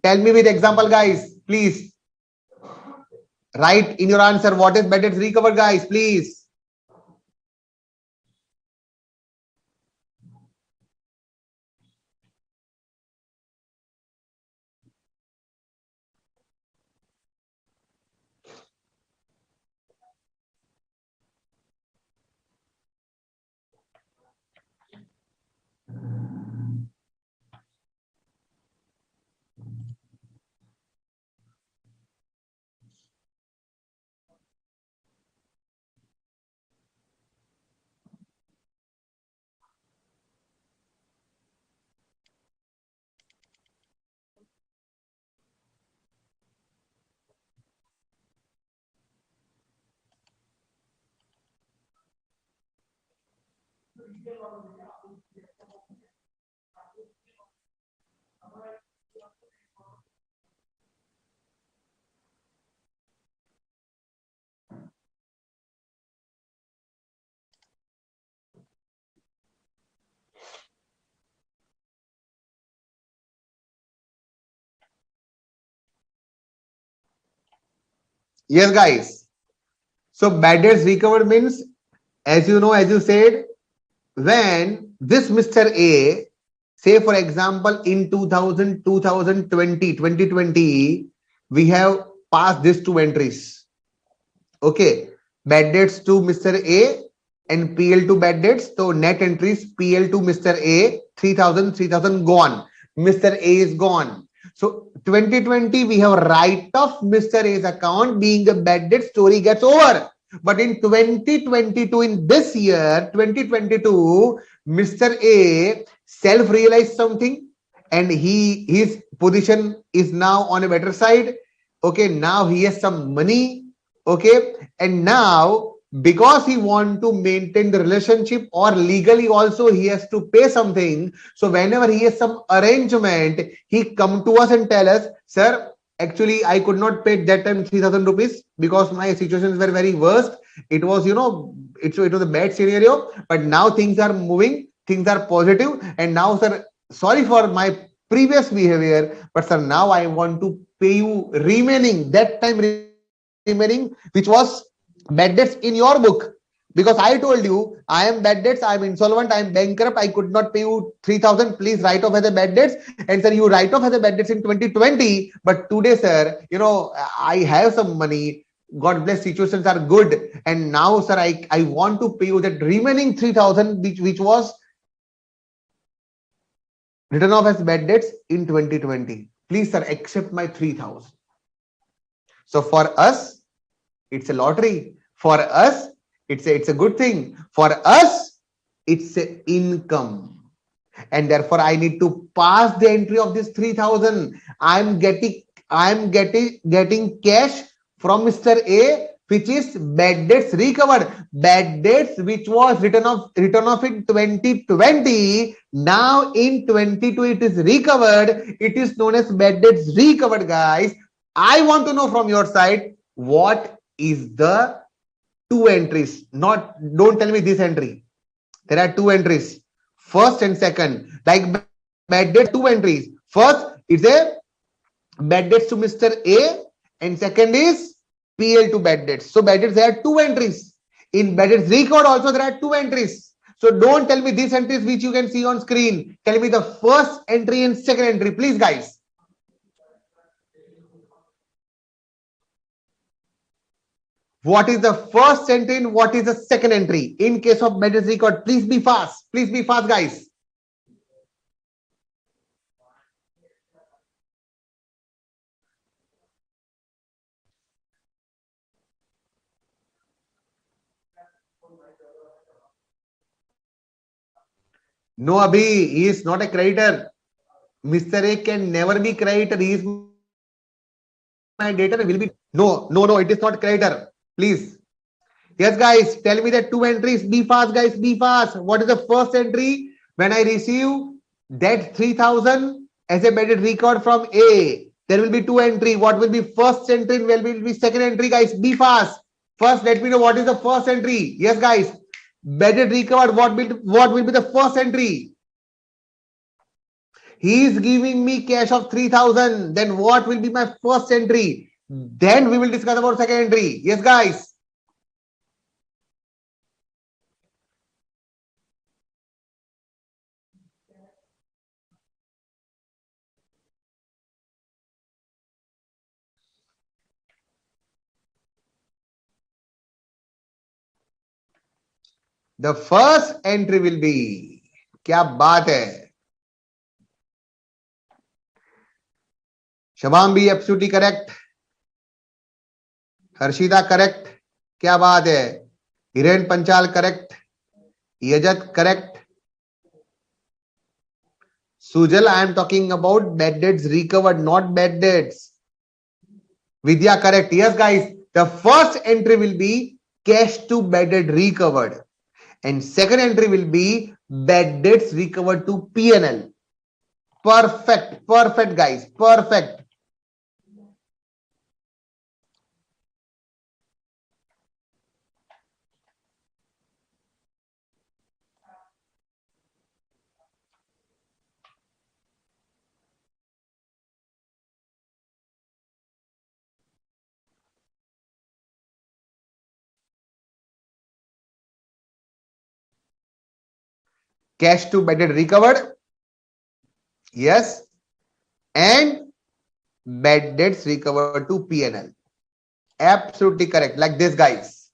Tell me with example, guys. Please write in your answer. What is bad debts recovered, guys? Please. Yes, guys. So bad debts recovered means, as you know, as you said, when this Mr. A, say for example, in 2020, we have passed these two entries. Okay, bad debts to Mr. A and PL to bad debts. So net entries PL to Mr. A, 3,000 gone. Mr. A is gone. So 2020 we have write off Mr. A's account, being a bad debt, story gets over. But in 2022, in this year 2022, Mr. A self-realized something and his position is now on a better side. Okay, now he has some money. Okay, and now because he want to maintain the relationship, or legally also he has to pay something, so whenever he has some arrangement, he come to us and tell us, sir, actually I could not pay that time 3,000 rupees because my situations were very worst. It was, you know, it was a bad scenario, but now things are moving, things are positive, and now, sir, sorry for my previous behavior, but sir, now I want to pay you remaining that time remaining, which was bad debts in your book. Because I told you, I am bad debts, I am insolvent, I am bankrupt, I could not pay you 3,000, please write off as a bad debts. And sir, you write off as a bad debts in 2020, but today, sir, you know, I have some money, God bless, situations are good. And now, sir, I want to pay you that remaining 3,000, which was written off as bad debts in 2020. Please, sir, accept my 3,000. So for us, it's a lottery. For us, it's a good thing. For us, It's a income. And therefore I need to pass the entry of this 3000. I'm getting cash from Mr. A, which is bad debts recovered. Bad debts which was written off in 2020. Now in 22 it is recovered. It is known as bad debts recovered, guys. I want to know from your side, what is the two entries? Don't tell me this entry. There are two entries, first and second. Like bad debts, there are two entries. First is a bad debts to Mr. A, and second is PL to bad debts. So bad debts, there are two entries. In bad debts record also there are two entries. So don't tell me these entries which you can see on screen. Tell me the first entry and second entry, please, guys. What is the first entry and what is the second entry? In case of bad debts record, please be fast. Please be fast, guys. No, Abhi, he is not a creditor. Mr. A can never be creditor. He is my debtor and will be. No, it is not creditor. Please. Yes, guys, tell me the two entries. Be fast, guys, be fast. What is the first entry? When I receive that 3000 as a bad debt record from A, there will be two entry. What will be first entry and what will be second entry, guys? Be fast. First, let me know what is the first entry. Yes, guys. Bad debt recovered. What will be the first entry? He is giving me cash of 3000. Then what will be my first entry? Then we will discuss about second entry. Yes, guys. The first entry will be, क्या बात है, शबाम भी absolutely correct, Harshita correct, क्या बात है, Hiren Panchal correct, Yajat correct, Sujal I am talking about bad debts recovered, not bad debts. Vidya correct. Yes, guys, the first entry will be cash to bad debt recovered, and second entry will be bad debts recovered to P&L. Perfect, guys, perfect. Cash to bad debt recovered, yes, and bad debts recovered to P&L. Absolutely correct. Like this, guys.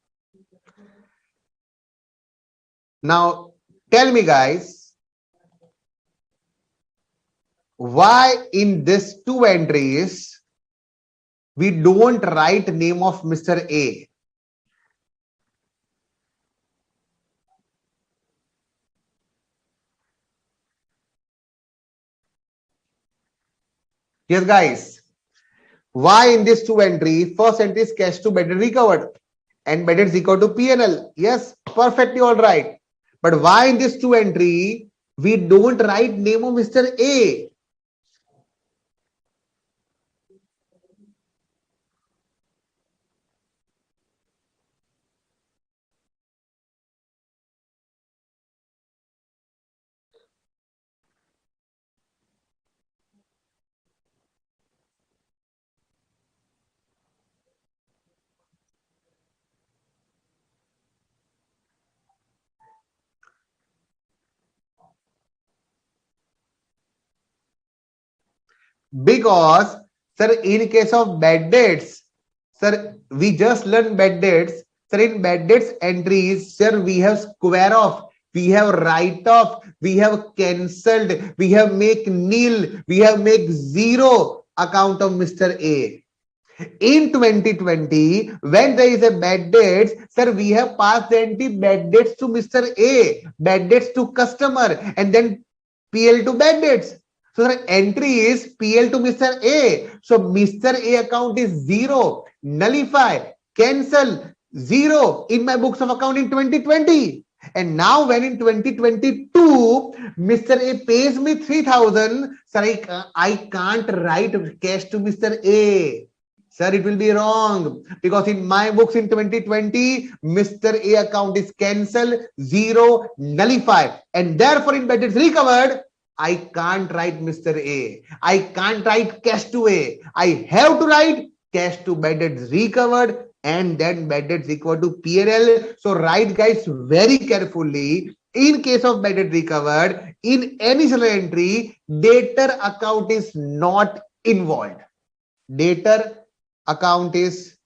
Now, tell me, guys, why in this two entries we don't write name of Mr. A? Yes, guys. Why in this two entry? First entry is cash to bad debt recovered, and bad debts equal to P&L. Yes, perfectly all right. But why in this two entry we don't write name of Mr. A? Because, sir, in case of bad debts, sir, we just learned bad debts. Sir, in bad debts entries, sir, we have square off, we have write off, we have cancelled, we have make nil, we have make zero account of Mr. A. In 2020, when there is a bad debts, sir, we have passed the entry bad debts to Mr. A, bad debts to customer, and then PL to bad debts. So the entry is PL to Mr. A. So Mr. A account is zero, nullify, cancel, zero in my books of account in 2020. And now when in 2022, Mr. A pays me 3,000, sir, I can't write cash to Mr. A. Sir, it will be wrong because in my books in 2020, Mr. A account is cancelled, zero, nullified, and therefore in bad debts recovered, I can't write Mr. A. I can't write cash to A. I have to write cash to bad debts recovered and then bad debts equal to PNL. So write guys very carefully. In case of bad debt recovered, in any journal entry, debtor account is not involved. Debtor account is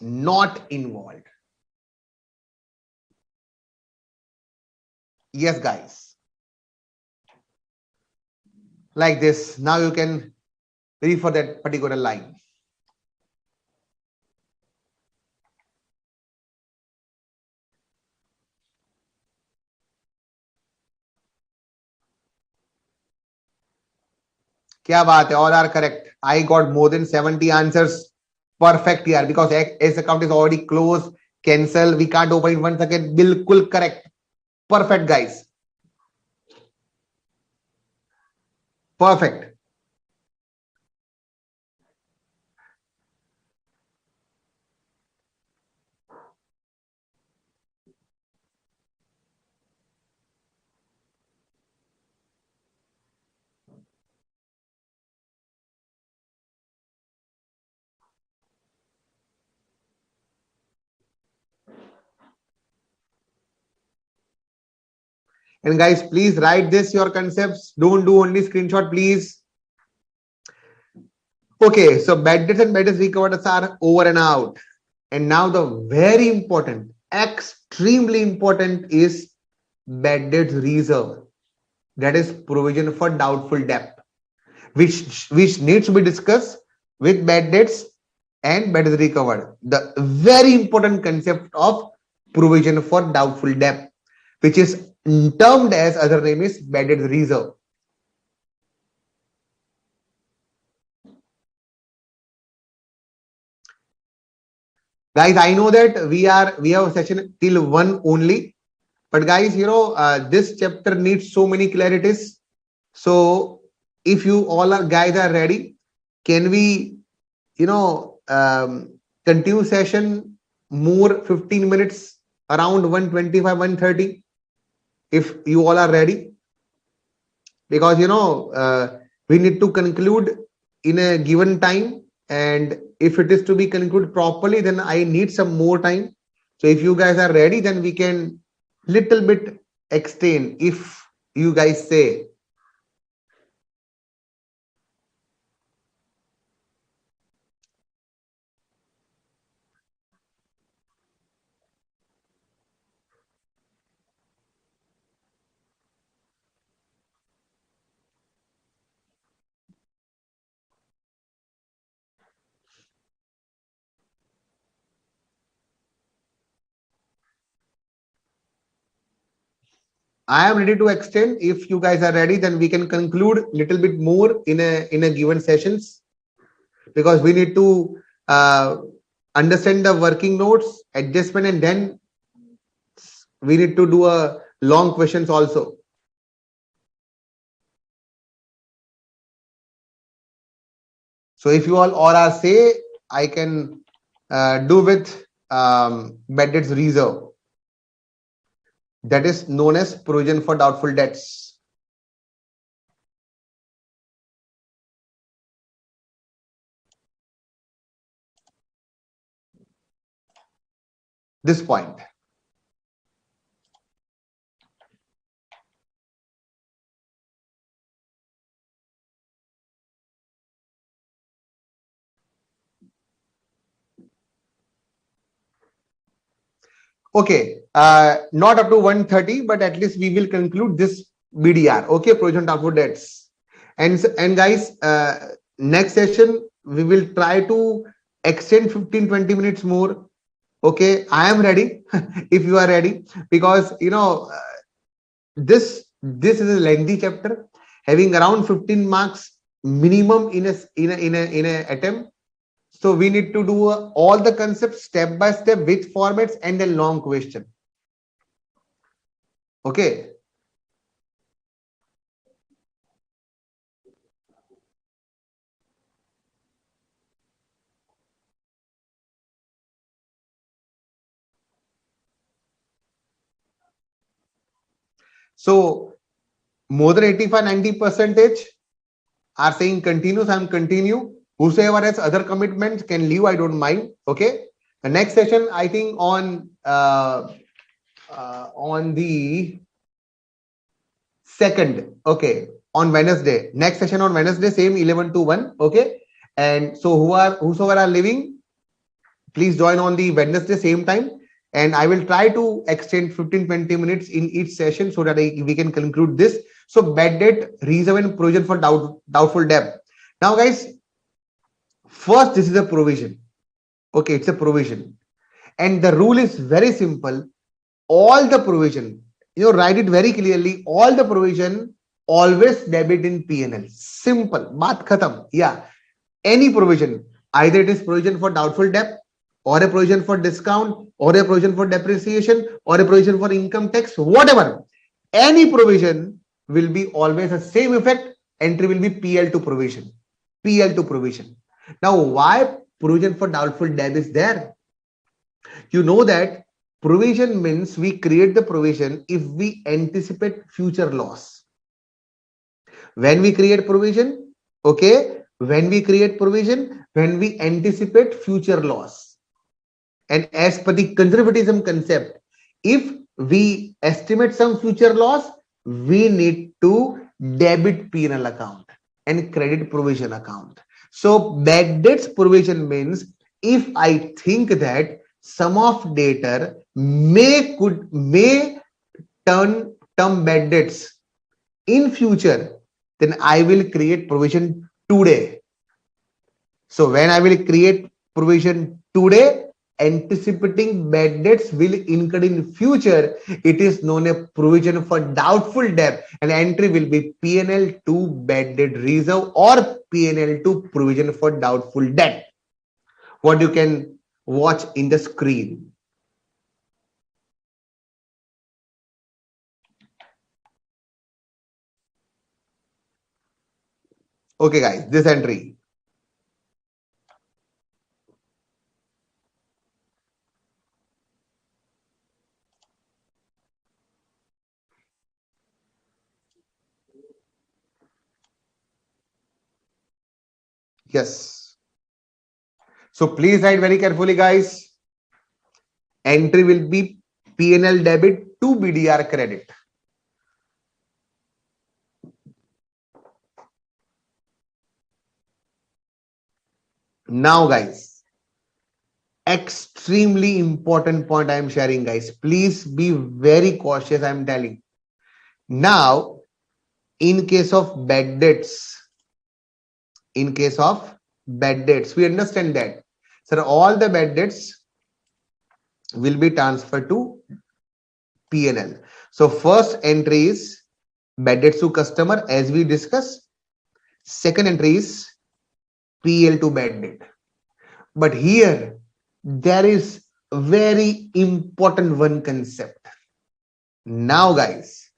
not involved. Yes, guys. Like this. Now you can refer that particular line. क्या बात है? All are correct. I got more than 70 answers. Perfect here because S account is already closed. Cancel. We can't open it once again. बिल्कुल correct. Perfect, guys. Perfect. And guys, please write this your concepts. Don't do only screenshot, please. Okay, so bad debts and bad debts recovered are over and out. And now the very important, extremely important is bad debts reserve. That is provision for doubtful debt, which needs to be discussed with bad debts and bad debts recovered. The very important concept of provision for doubtful debt, which is termed as other name is bad debts reserve. Guys, I know that we have a session till 1 only, but guys, this chapter needs so many clarities. So if you all are guys are ready, can we continue session more 15 minutes around 125 130 if you all are ready, because we need to conclude in a given time, and if it is to be concluded properly, then I need some more time. So if you guys are ready, then we can little bit extend if you guys say. I am ready to extend. If you guys are ready, then we can conclude little bit more in a given sessions, because we need to understand the working notes, adjustment, and then we need to do a long questions also. So if you all are say, I can do with bad debts reserve. That is known as provision for doubtful debts. This point. Okay, not up to 130, but at least we will conclude this BDR. Okay, provision doubtful debts. And guys, next session we will try to extend 15-20 minutes more. Okay, I am ready if you are ready, because this is a lengthy chapter having around 15 marks minimum in a attempt. So we need to do all the concepts step by step with formats and a long question. Okay. So more than 85-90% are saying continues. I'm continue. Whosoever has other commitments can leave. I don't mind. Okay. The next session, I think on the 2nd. Okay. On Wednesday. Next session on Wednesday, same 11 to 1. Okay. And so whosoever are leaving, please join on the Wednesday same time. And I will try to extend 15-20 minutes in each session so that we can conclude this. So bad debt, reserve and provision for doubtful debt. Now guys, first this is a provision. Okay, it's a provision. And the rule is very simple. All the provision, write it very clearly. All the provision always debit in P&L. Simple. Baat khatam. Yeah. Any provision, either it is provision for doubtful debt, or a provision for discount, or a provision for depreciation, or a provision for income tax, whatever. Any provision will be always the same effect. Entry will be PL to provision. PL to provision. Now, why provision for doubtful debt is there? You know that provision means we create the provision if we anticipate future loss. When we create provision, okay, when we anticipate future loss. And as per the conservatism concept, if we estimate some future loss, we need to debit P&L account and credit provision account. So bad debts provision means if I think that sum of debtor may turn bad debts in future, then I will create provision today. So when I will create provision today, anticipating bad debts will incur in future, it is known as provision for doubtful debt, and entry will be P&L to bad debt reserve or P&L to provision for doubtful debt. What you can watch in the screen. Okay guys, this entry. Yes. So please write very carefully guys. Entry will be P&L debit to BDR credit. Now guys, extremely important point I am sharing guys. Please be very cautious, I am telling. Now, in case of bad debts, we understand that. So all the bad debts will be transferred to P&L. So first entry is bad debts to customer as we discussed. Second entry is PL to bad debt. But here there is a very important one concept. Now guys,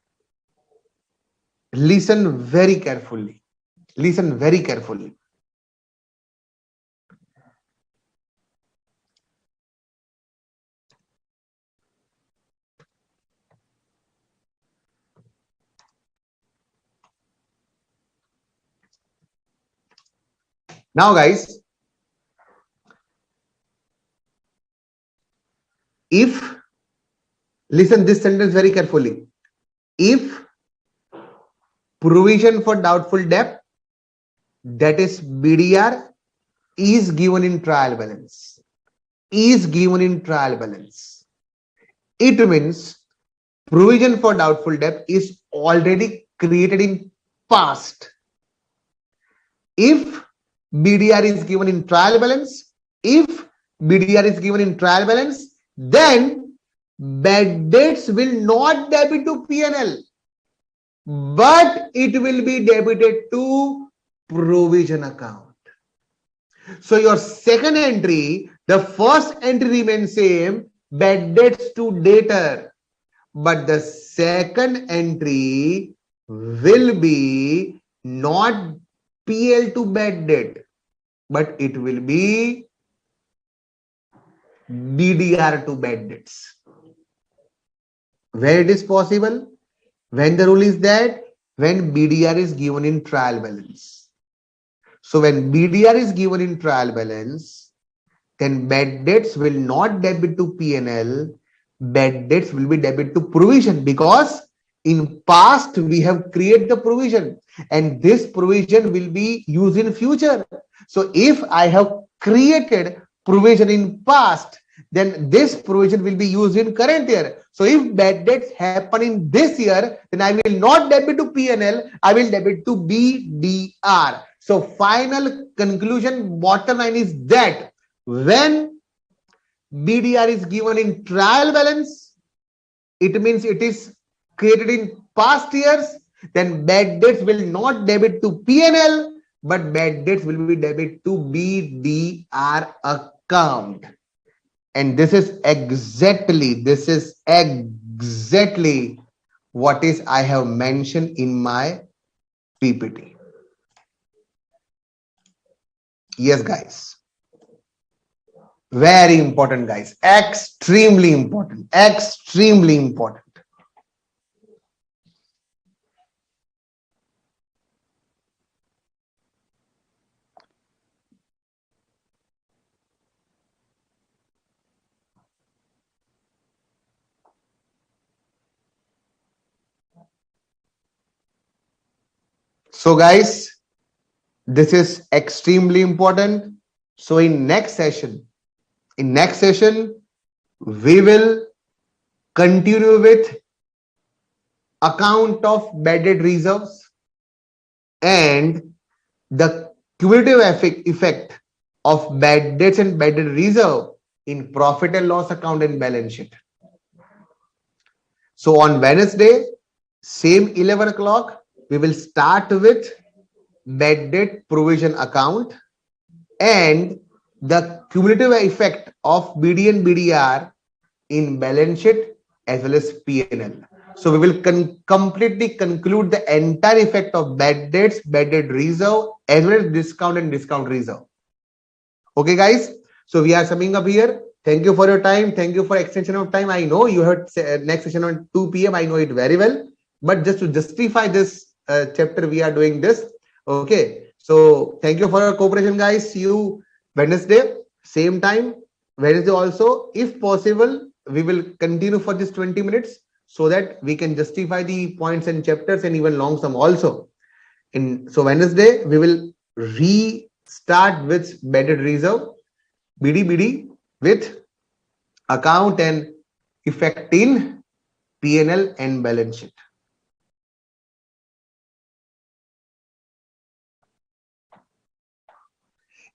listen very carefully. Listen very carefully. Now guys, if listen this sentence very carefully. If provision for doubtful debt, that is BDR, is given in trial balance, it means provision for doubtful debt is already created in past. If BDR is given in trial balance. If BDR is given in trial balance, then bad debts will not debit to P&L, but it will be debited to provision account. So your second entry, the first entry remains same, bad debts to debtor, but the second entry will be not PL to bad debt, but it will be BDR to bad debts. Where it is possible? When the rule is that when BDR is given in trial balance. So when BDR is given in trial balance, then bad debts will not debit to P&L, bad debts will be debit to provision, because in past we have created the provision and this provision will be used in future. So if I have created provision in past, then this provision will be used in current year. So if bad debts happen in this year, then I will not debit to P&L, I will debit to BDR. So final conclusion, bottom line is that when BDR is given in trial balance, it means it is created in past years, then bad debts will not debit to P&L, but bad debts will be debit to BDR account. And this is exactly what is I have mentioned in my PPT. Yes, guys. Very important, guys. Extremely important. Extremely important. So, guys, this is extremely important. So, in next session, we will continue with account of bad debt reserves and the cumulative effect of bad debts and bad debt reserve in profit and loss account and balance sheet. So on Wednesday, same 11 o'clock, we will start with bad debt provision account and the cumulative effect of BD and BDR in balance sheet as well as P&L. So we will completely conclude the entire effect of bad debts, bad debt reserve as well as discount and discount reserve. Okay, guys. So we are summing up here. Thank you for your time. Thank you for extension of time. I know you had next session on 2 p.m. I know it very well. But just to justify this chapter, we are doing this. Okay. So thank you for your cooperation, guys. See you Wednesday, same time. Wednesday also, if possible, we will continue for this 20 minutes so that we can justify the points and chapters and even long sum also. So Wednesday, we will restart with bad debt reserve, BD with account and effect in P&L and balance sheet.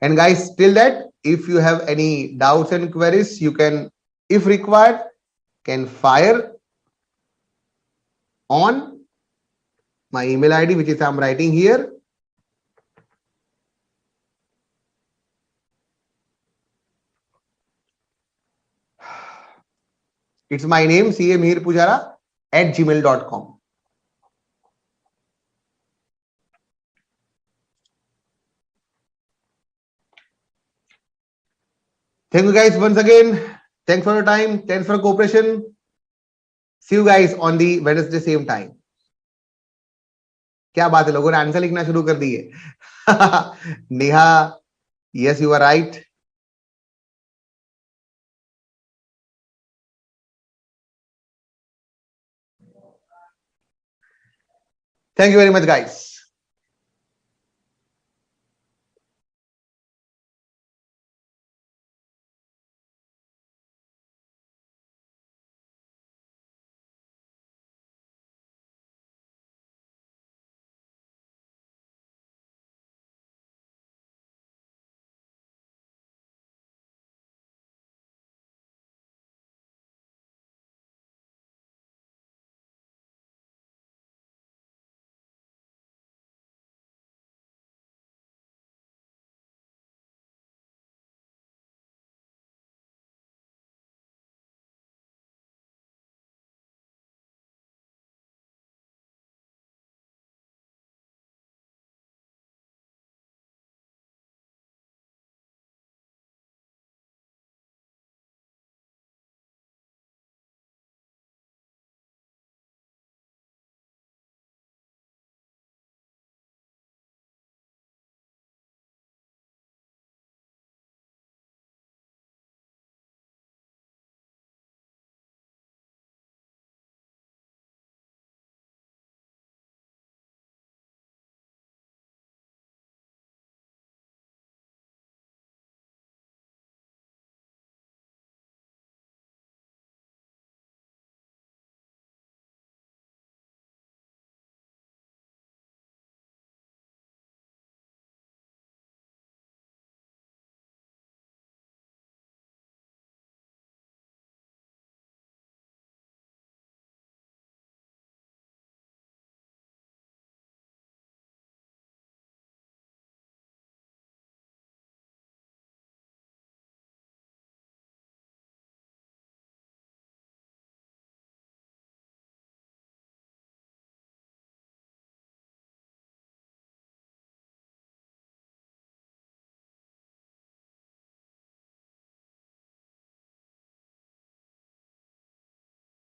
And guys, till that, if you have any doubts and queries, you can, if required, can fire on my email ID, which is I'm writing here. It's my name, camihirpujara@gmail.com. Thank you guys once again. Thanks for your time. Thanks for cooperation. See you guys on the Wednesday same time. क्या बात है, लोगों ने answer लिखना शुरू कर दिए. Neha, yes, you are right. Thank you very much, guys.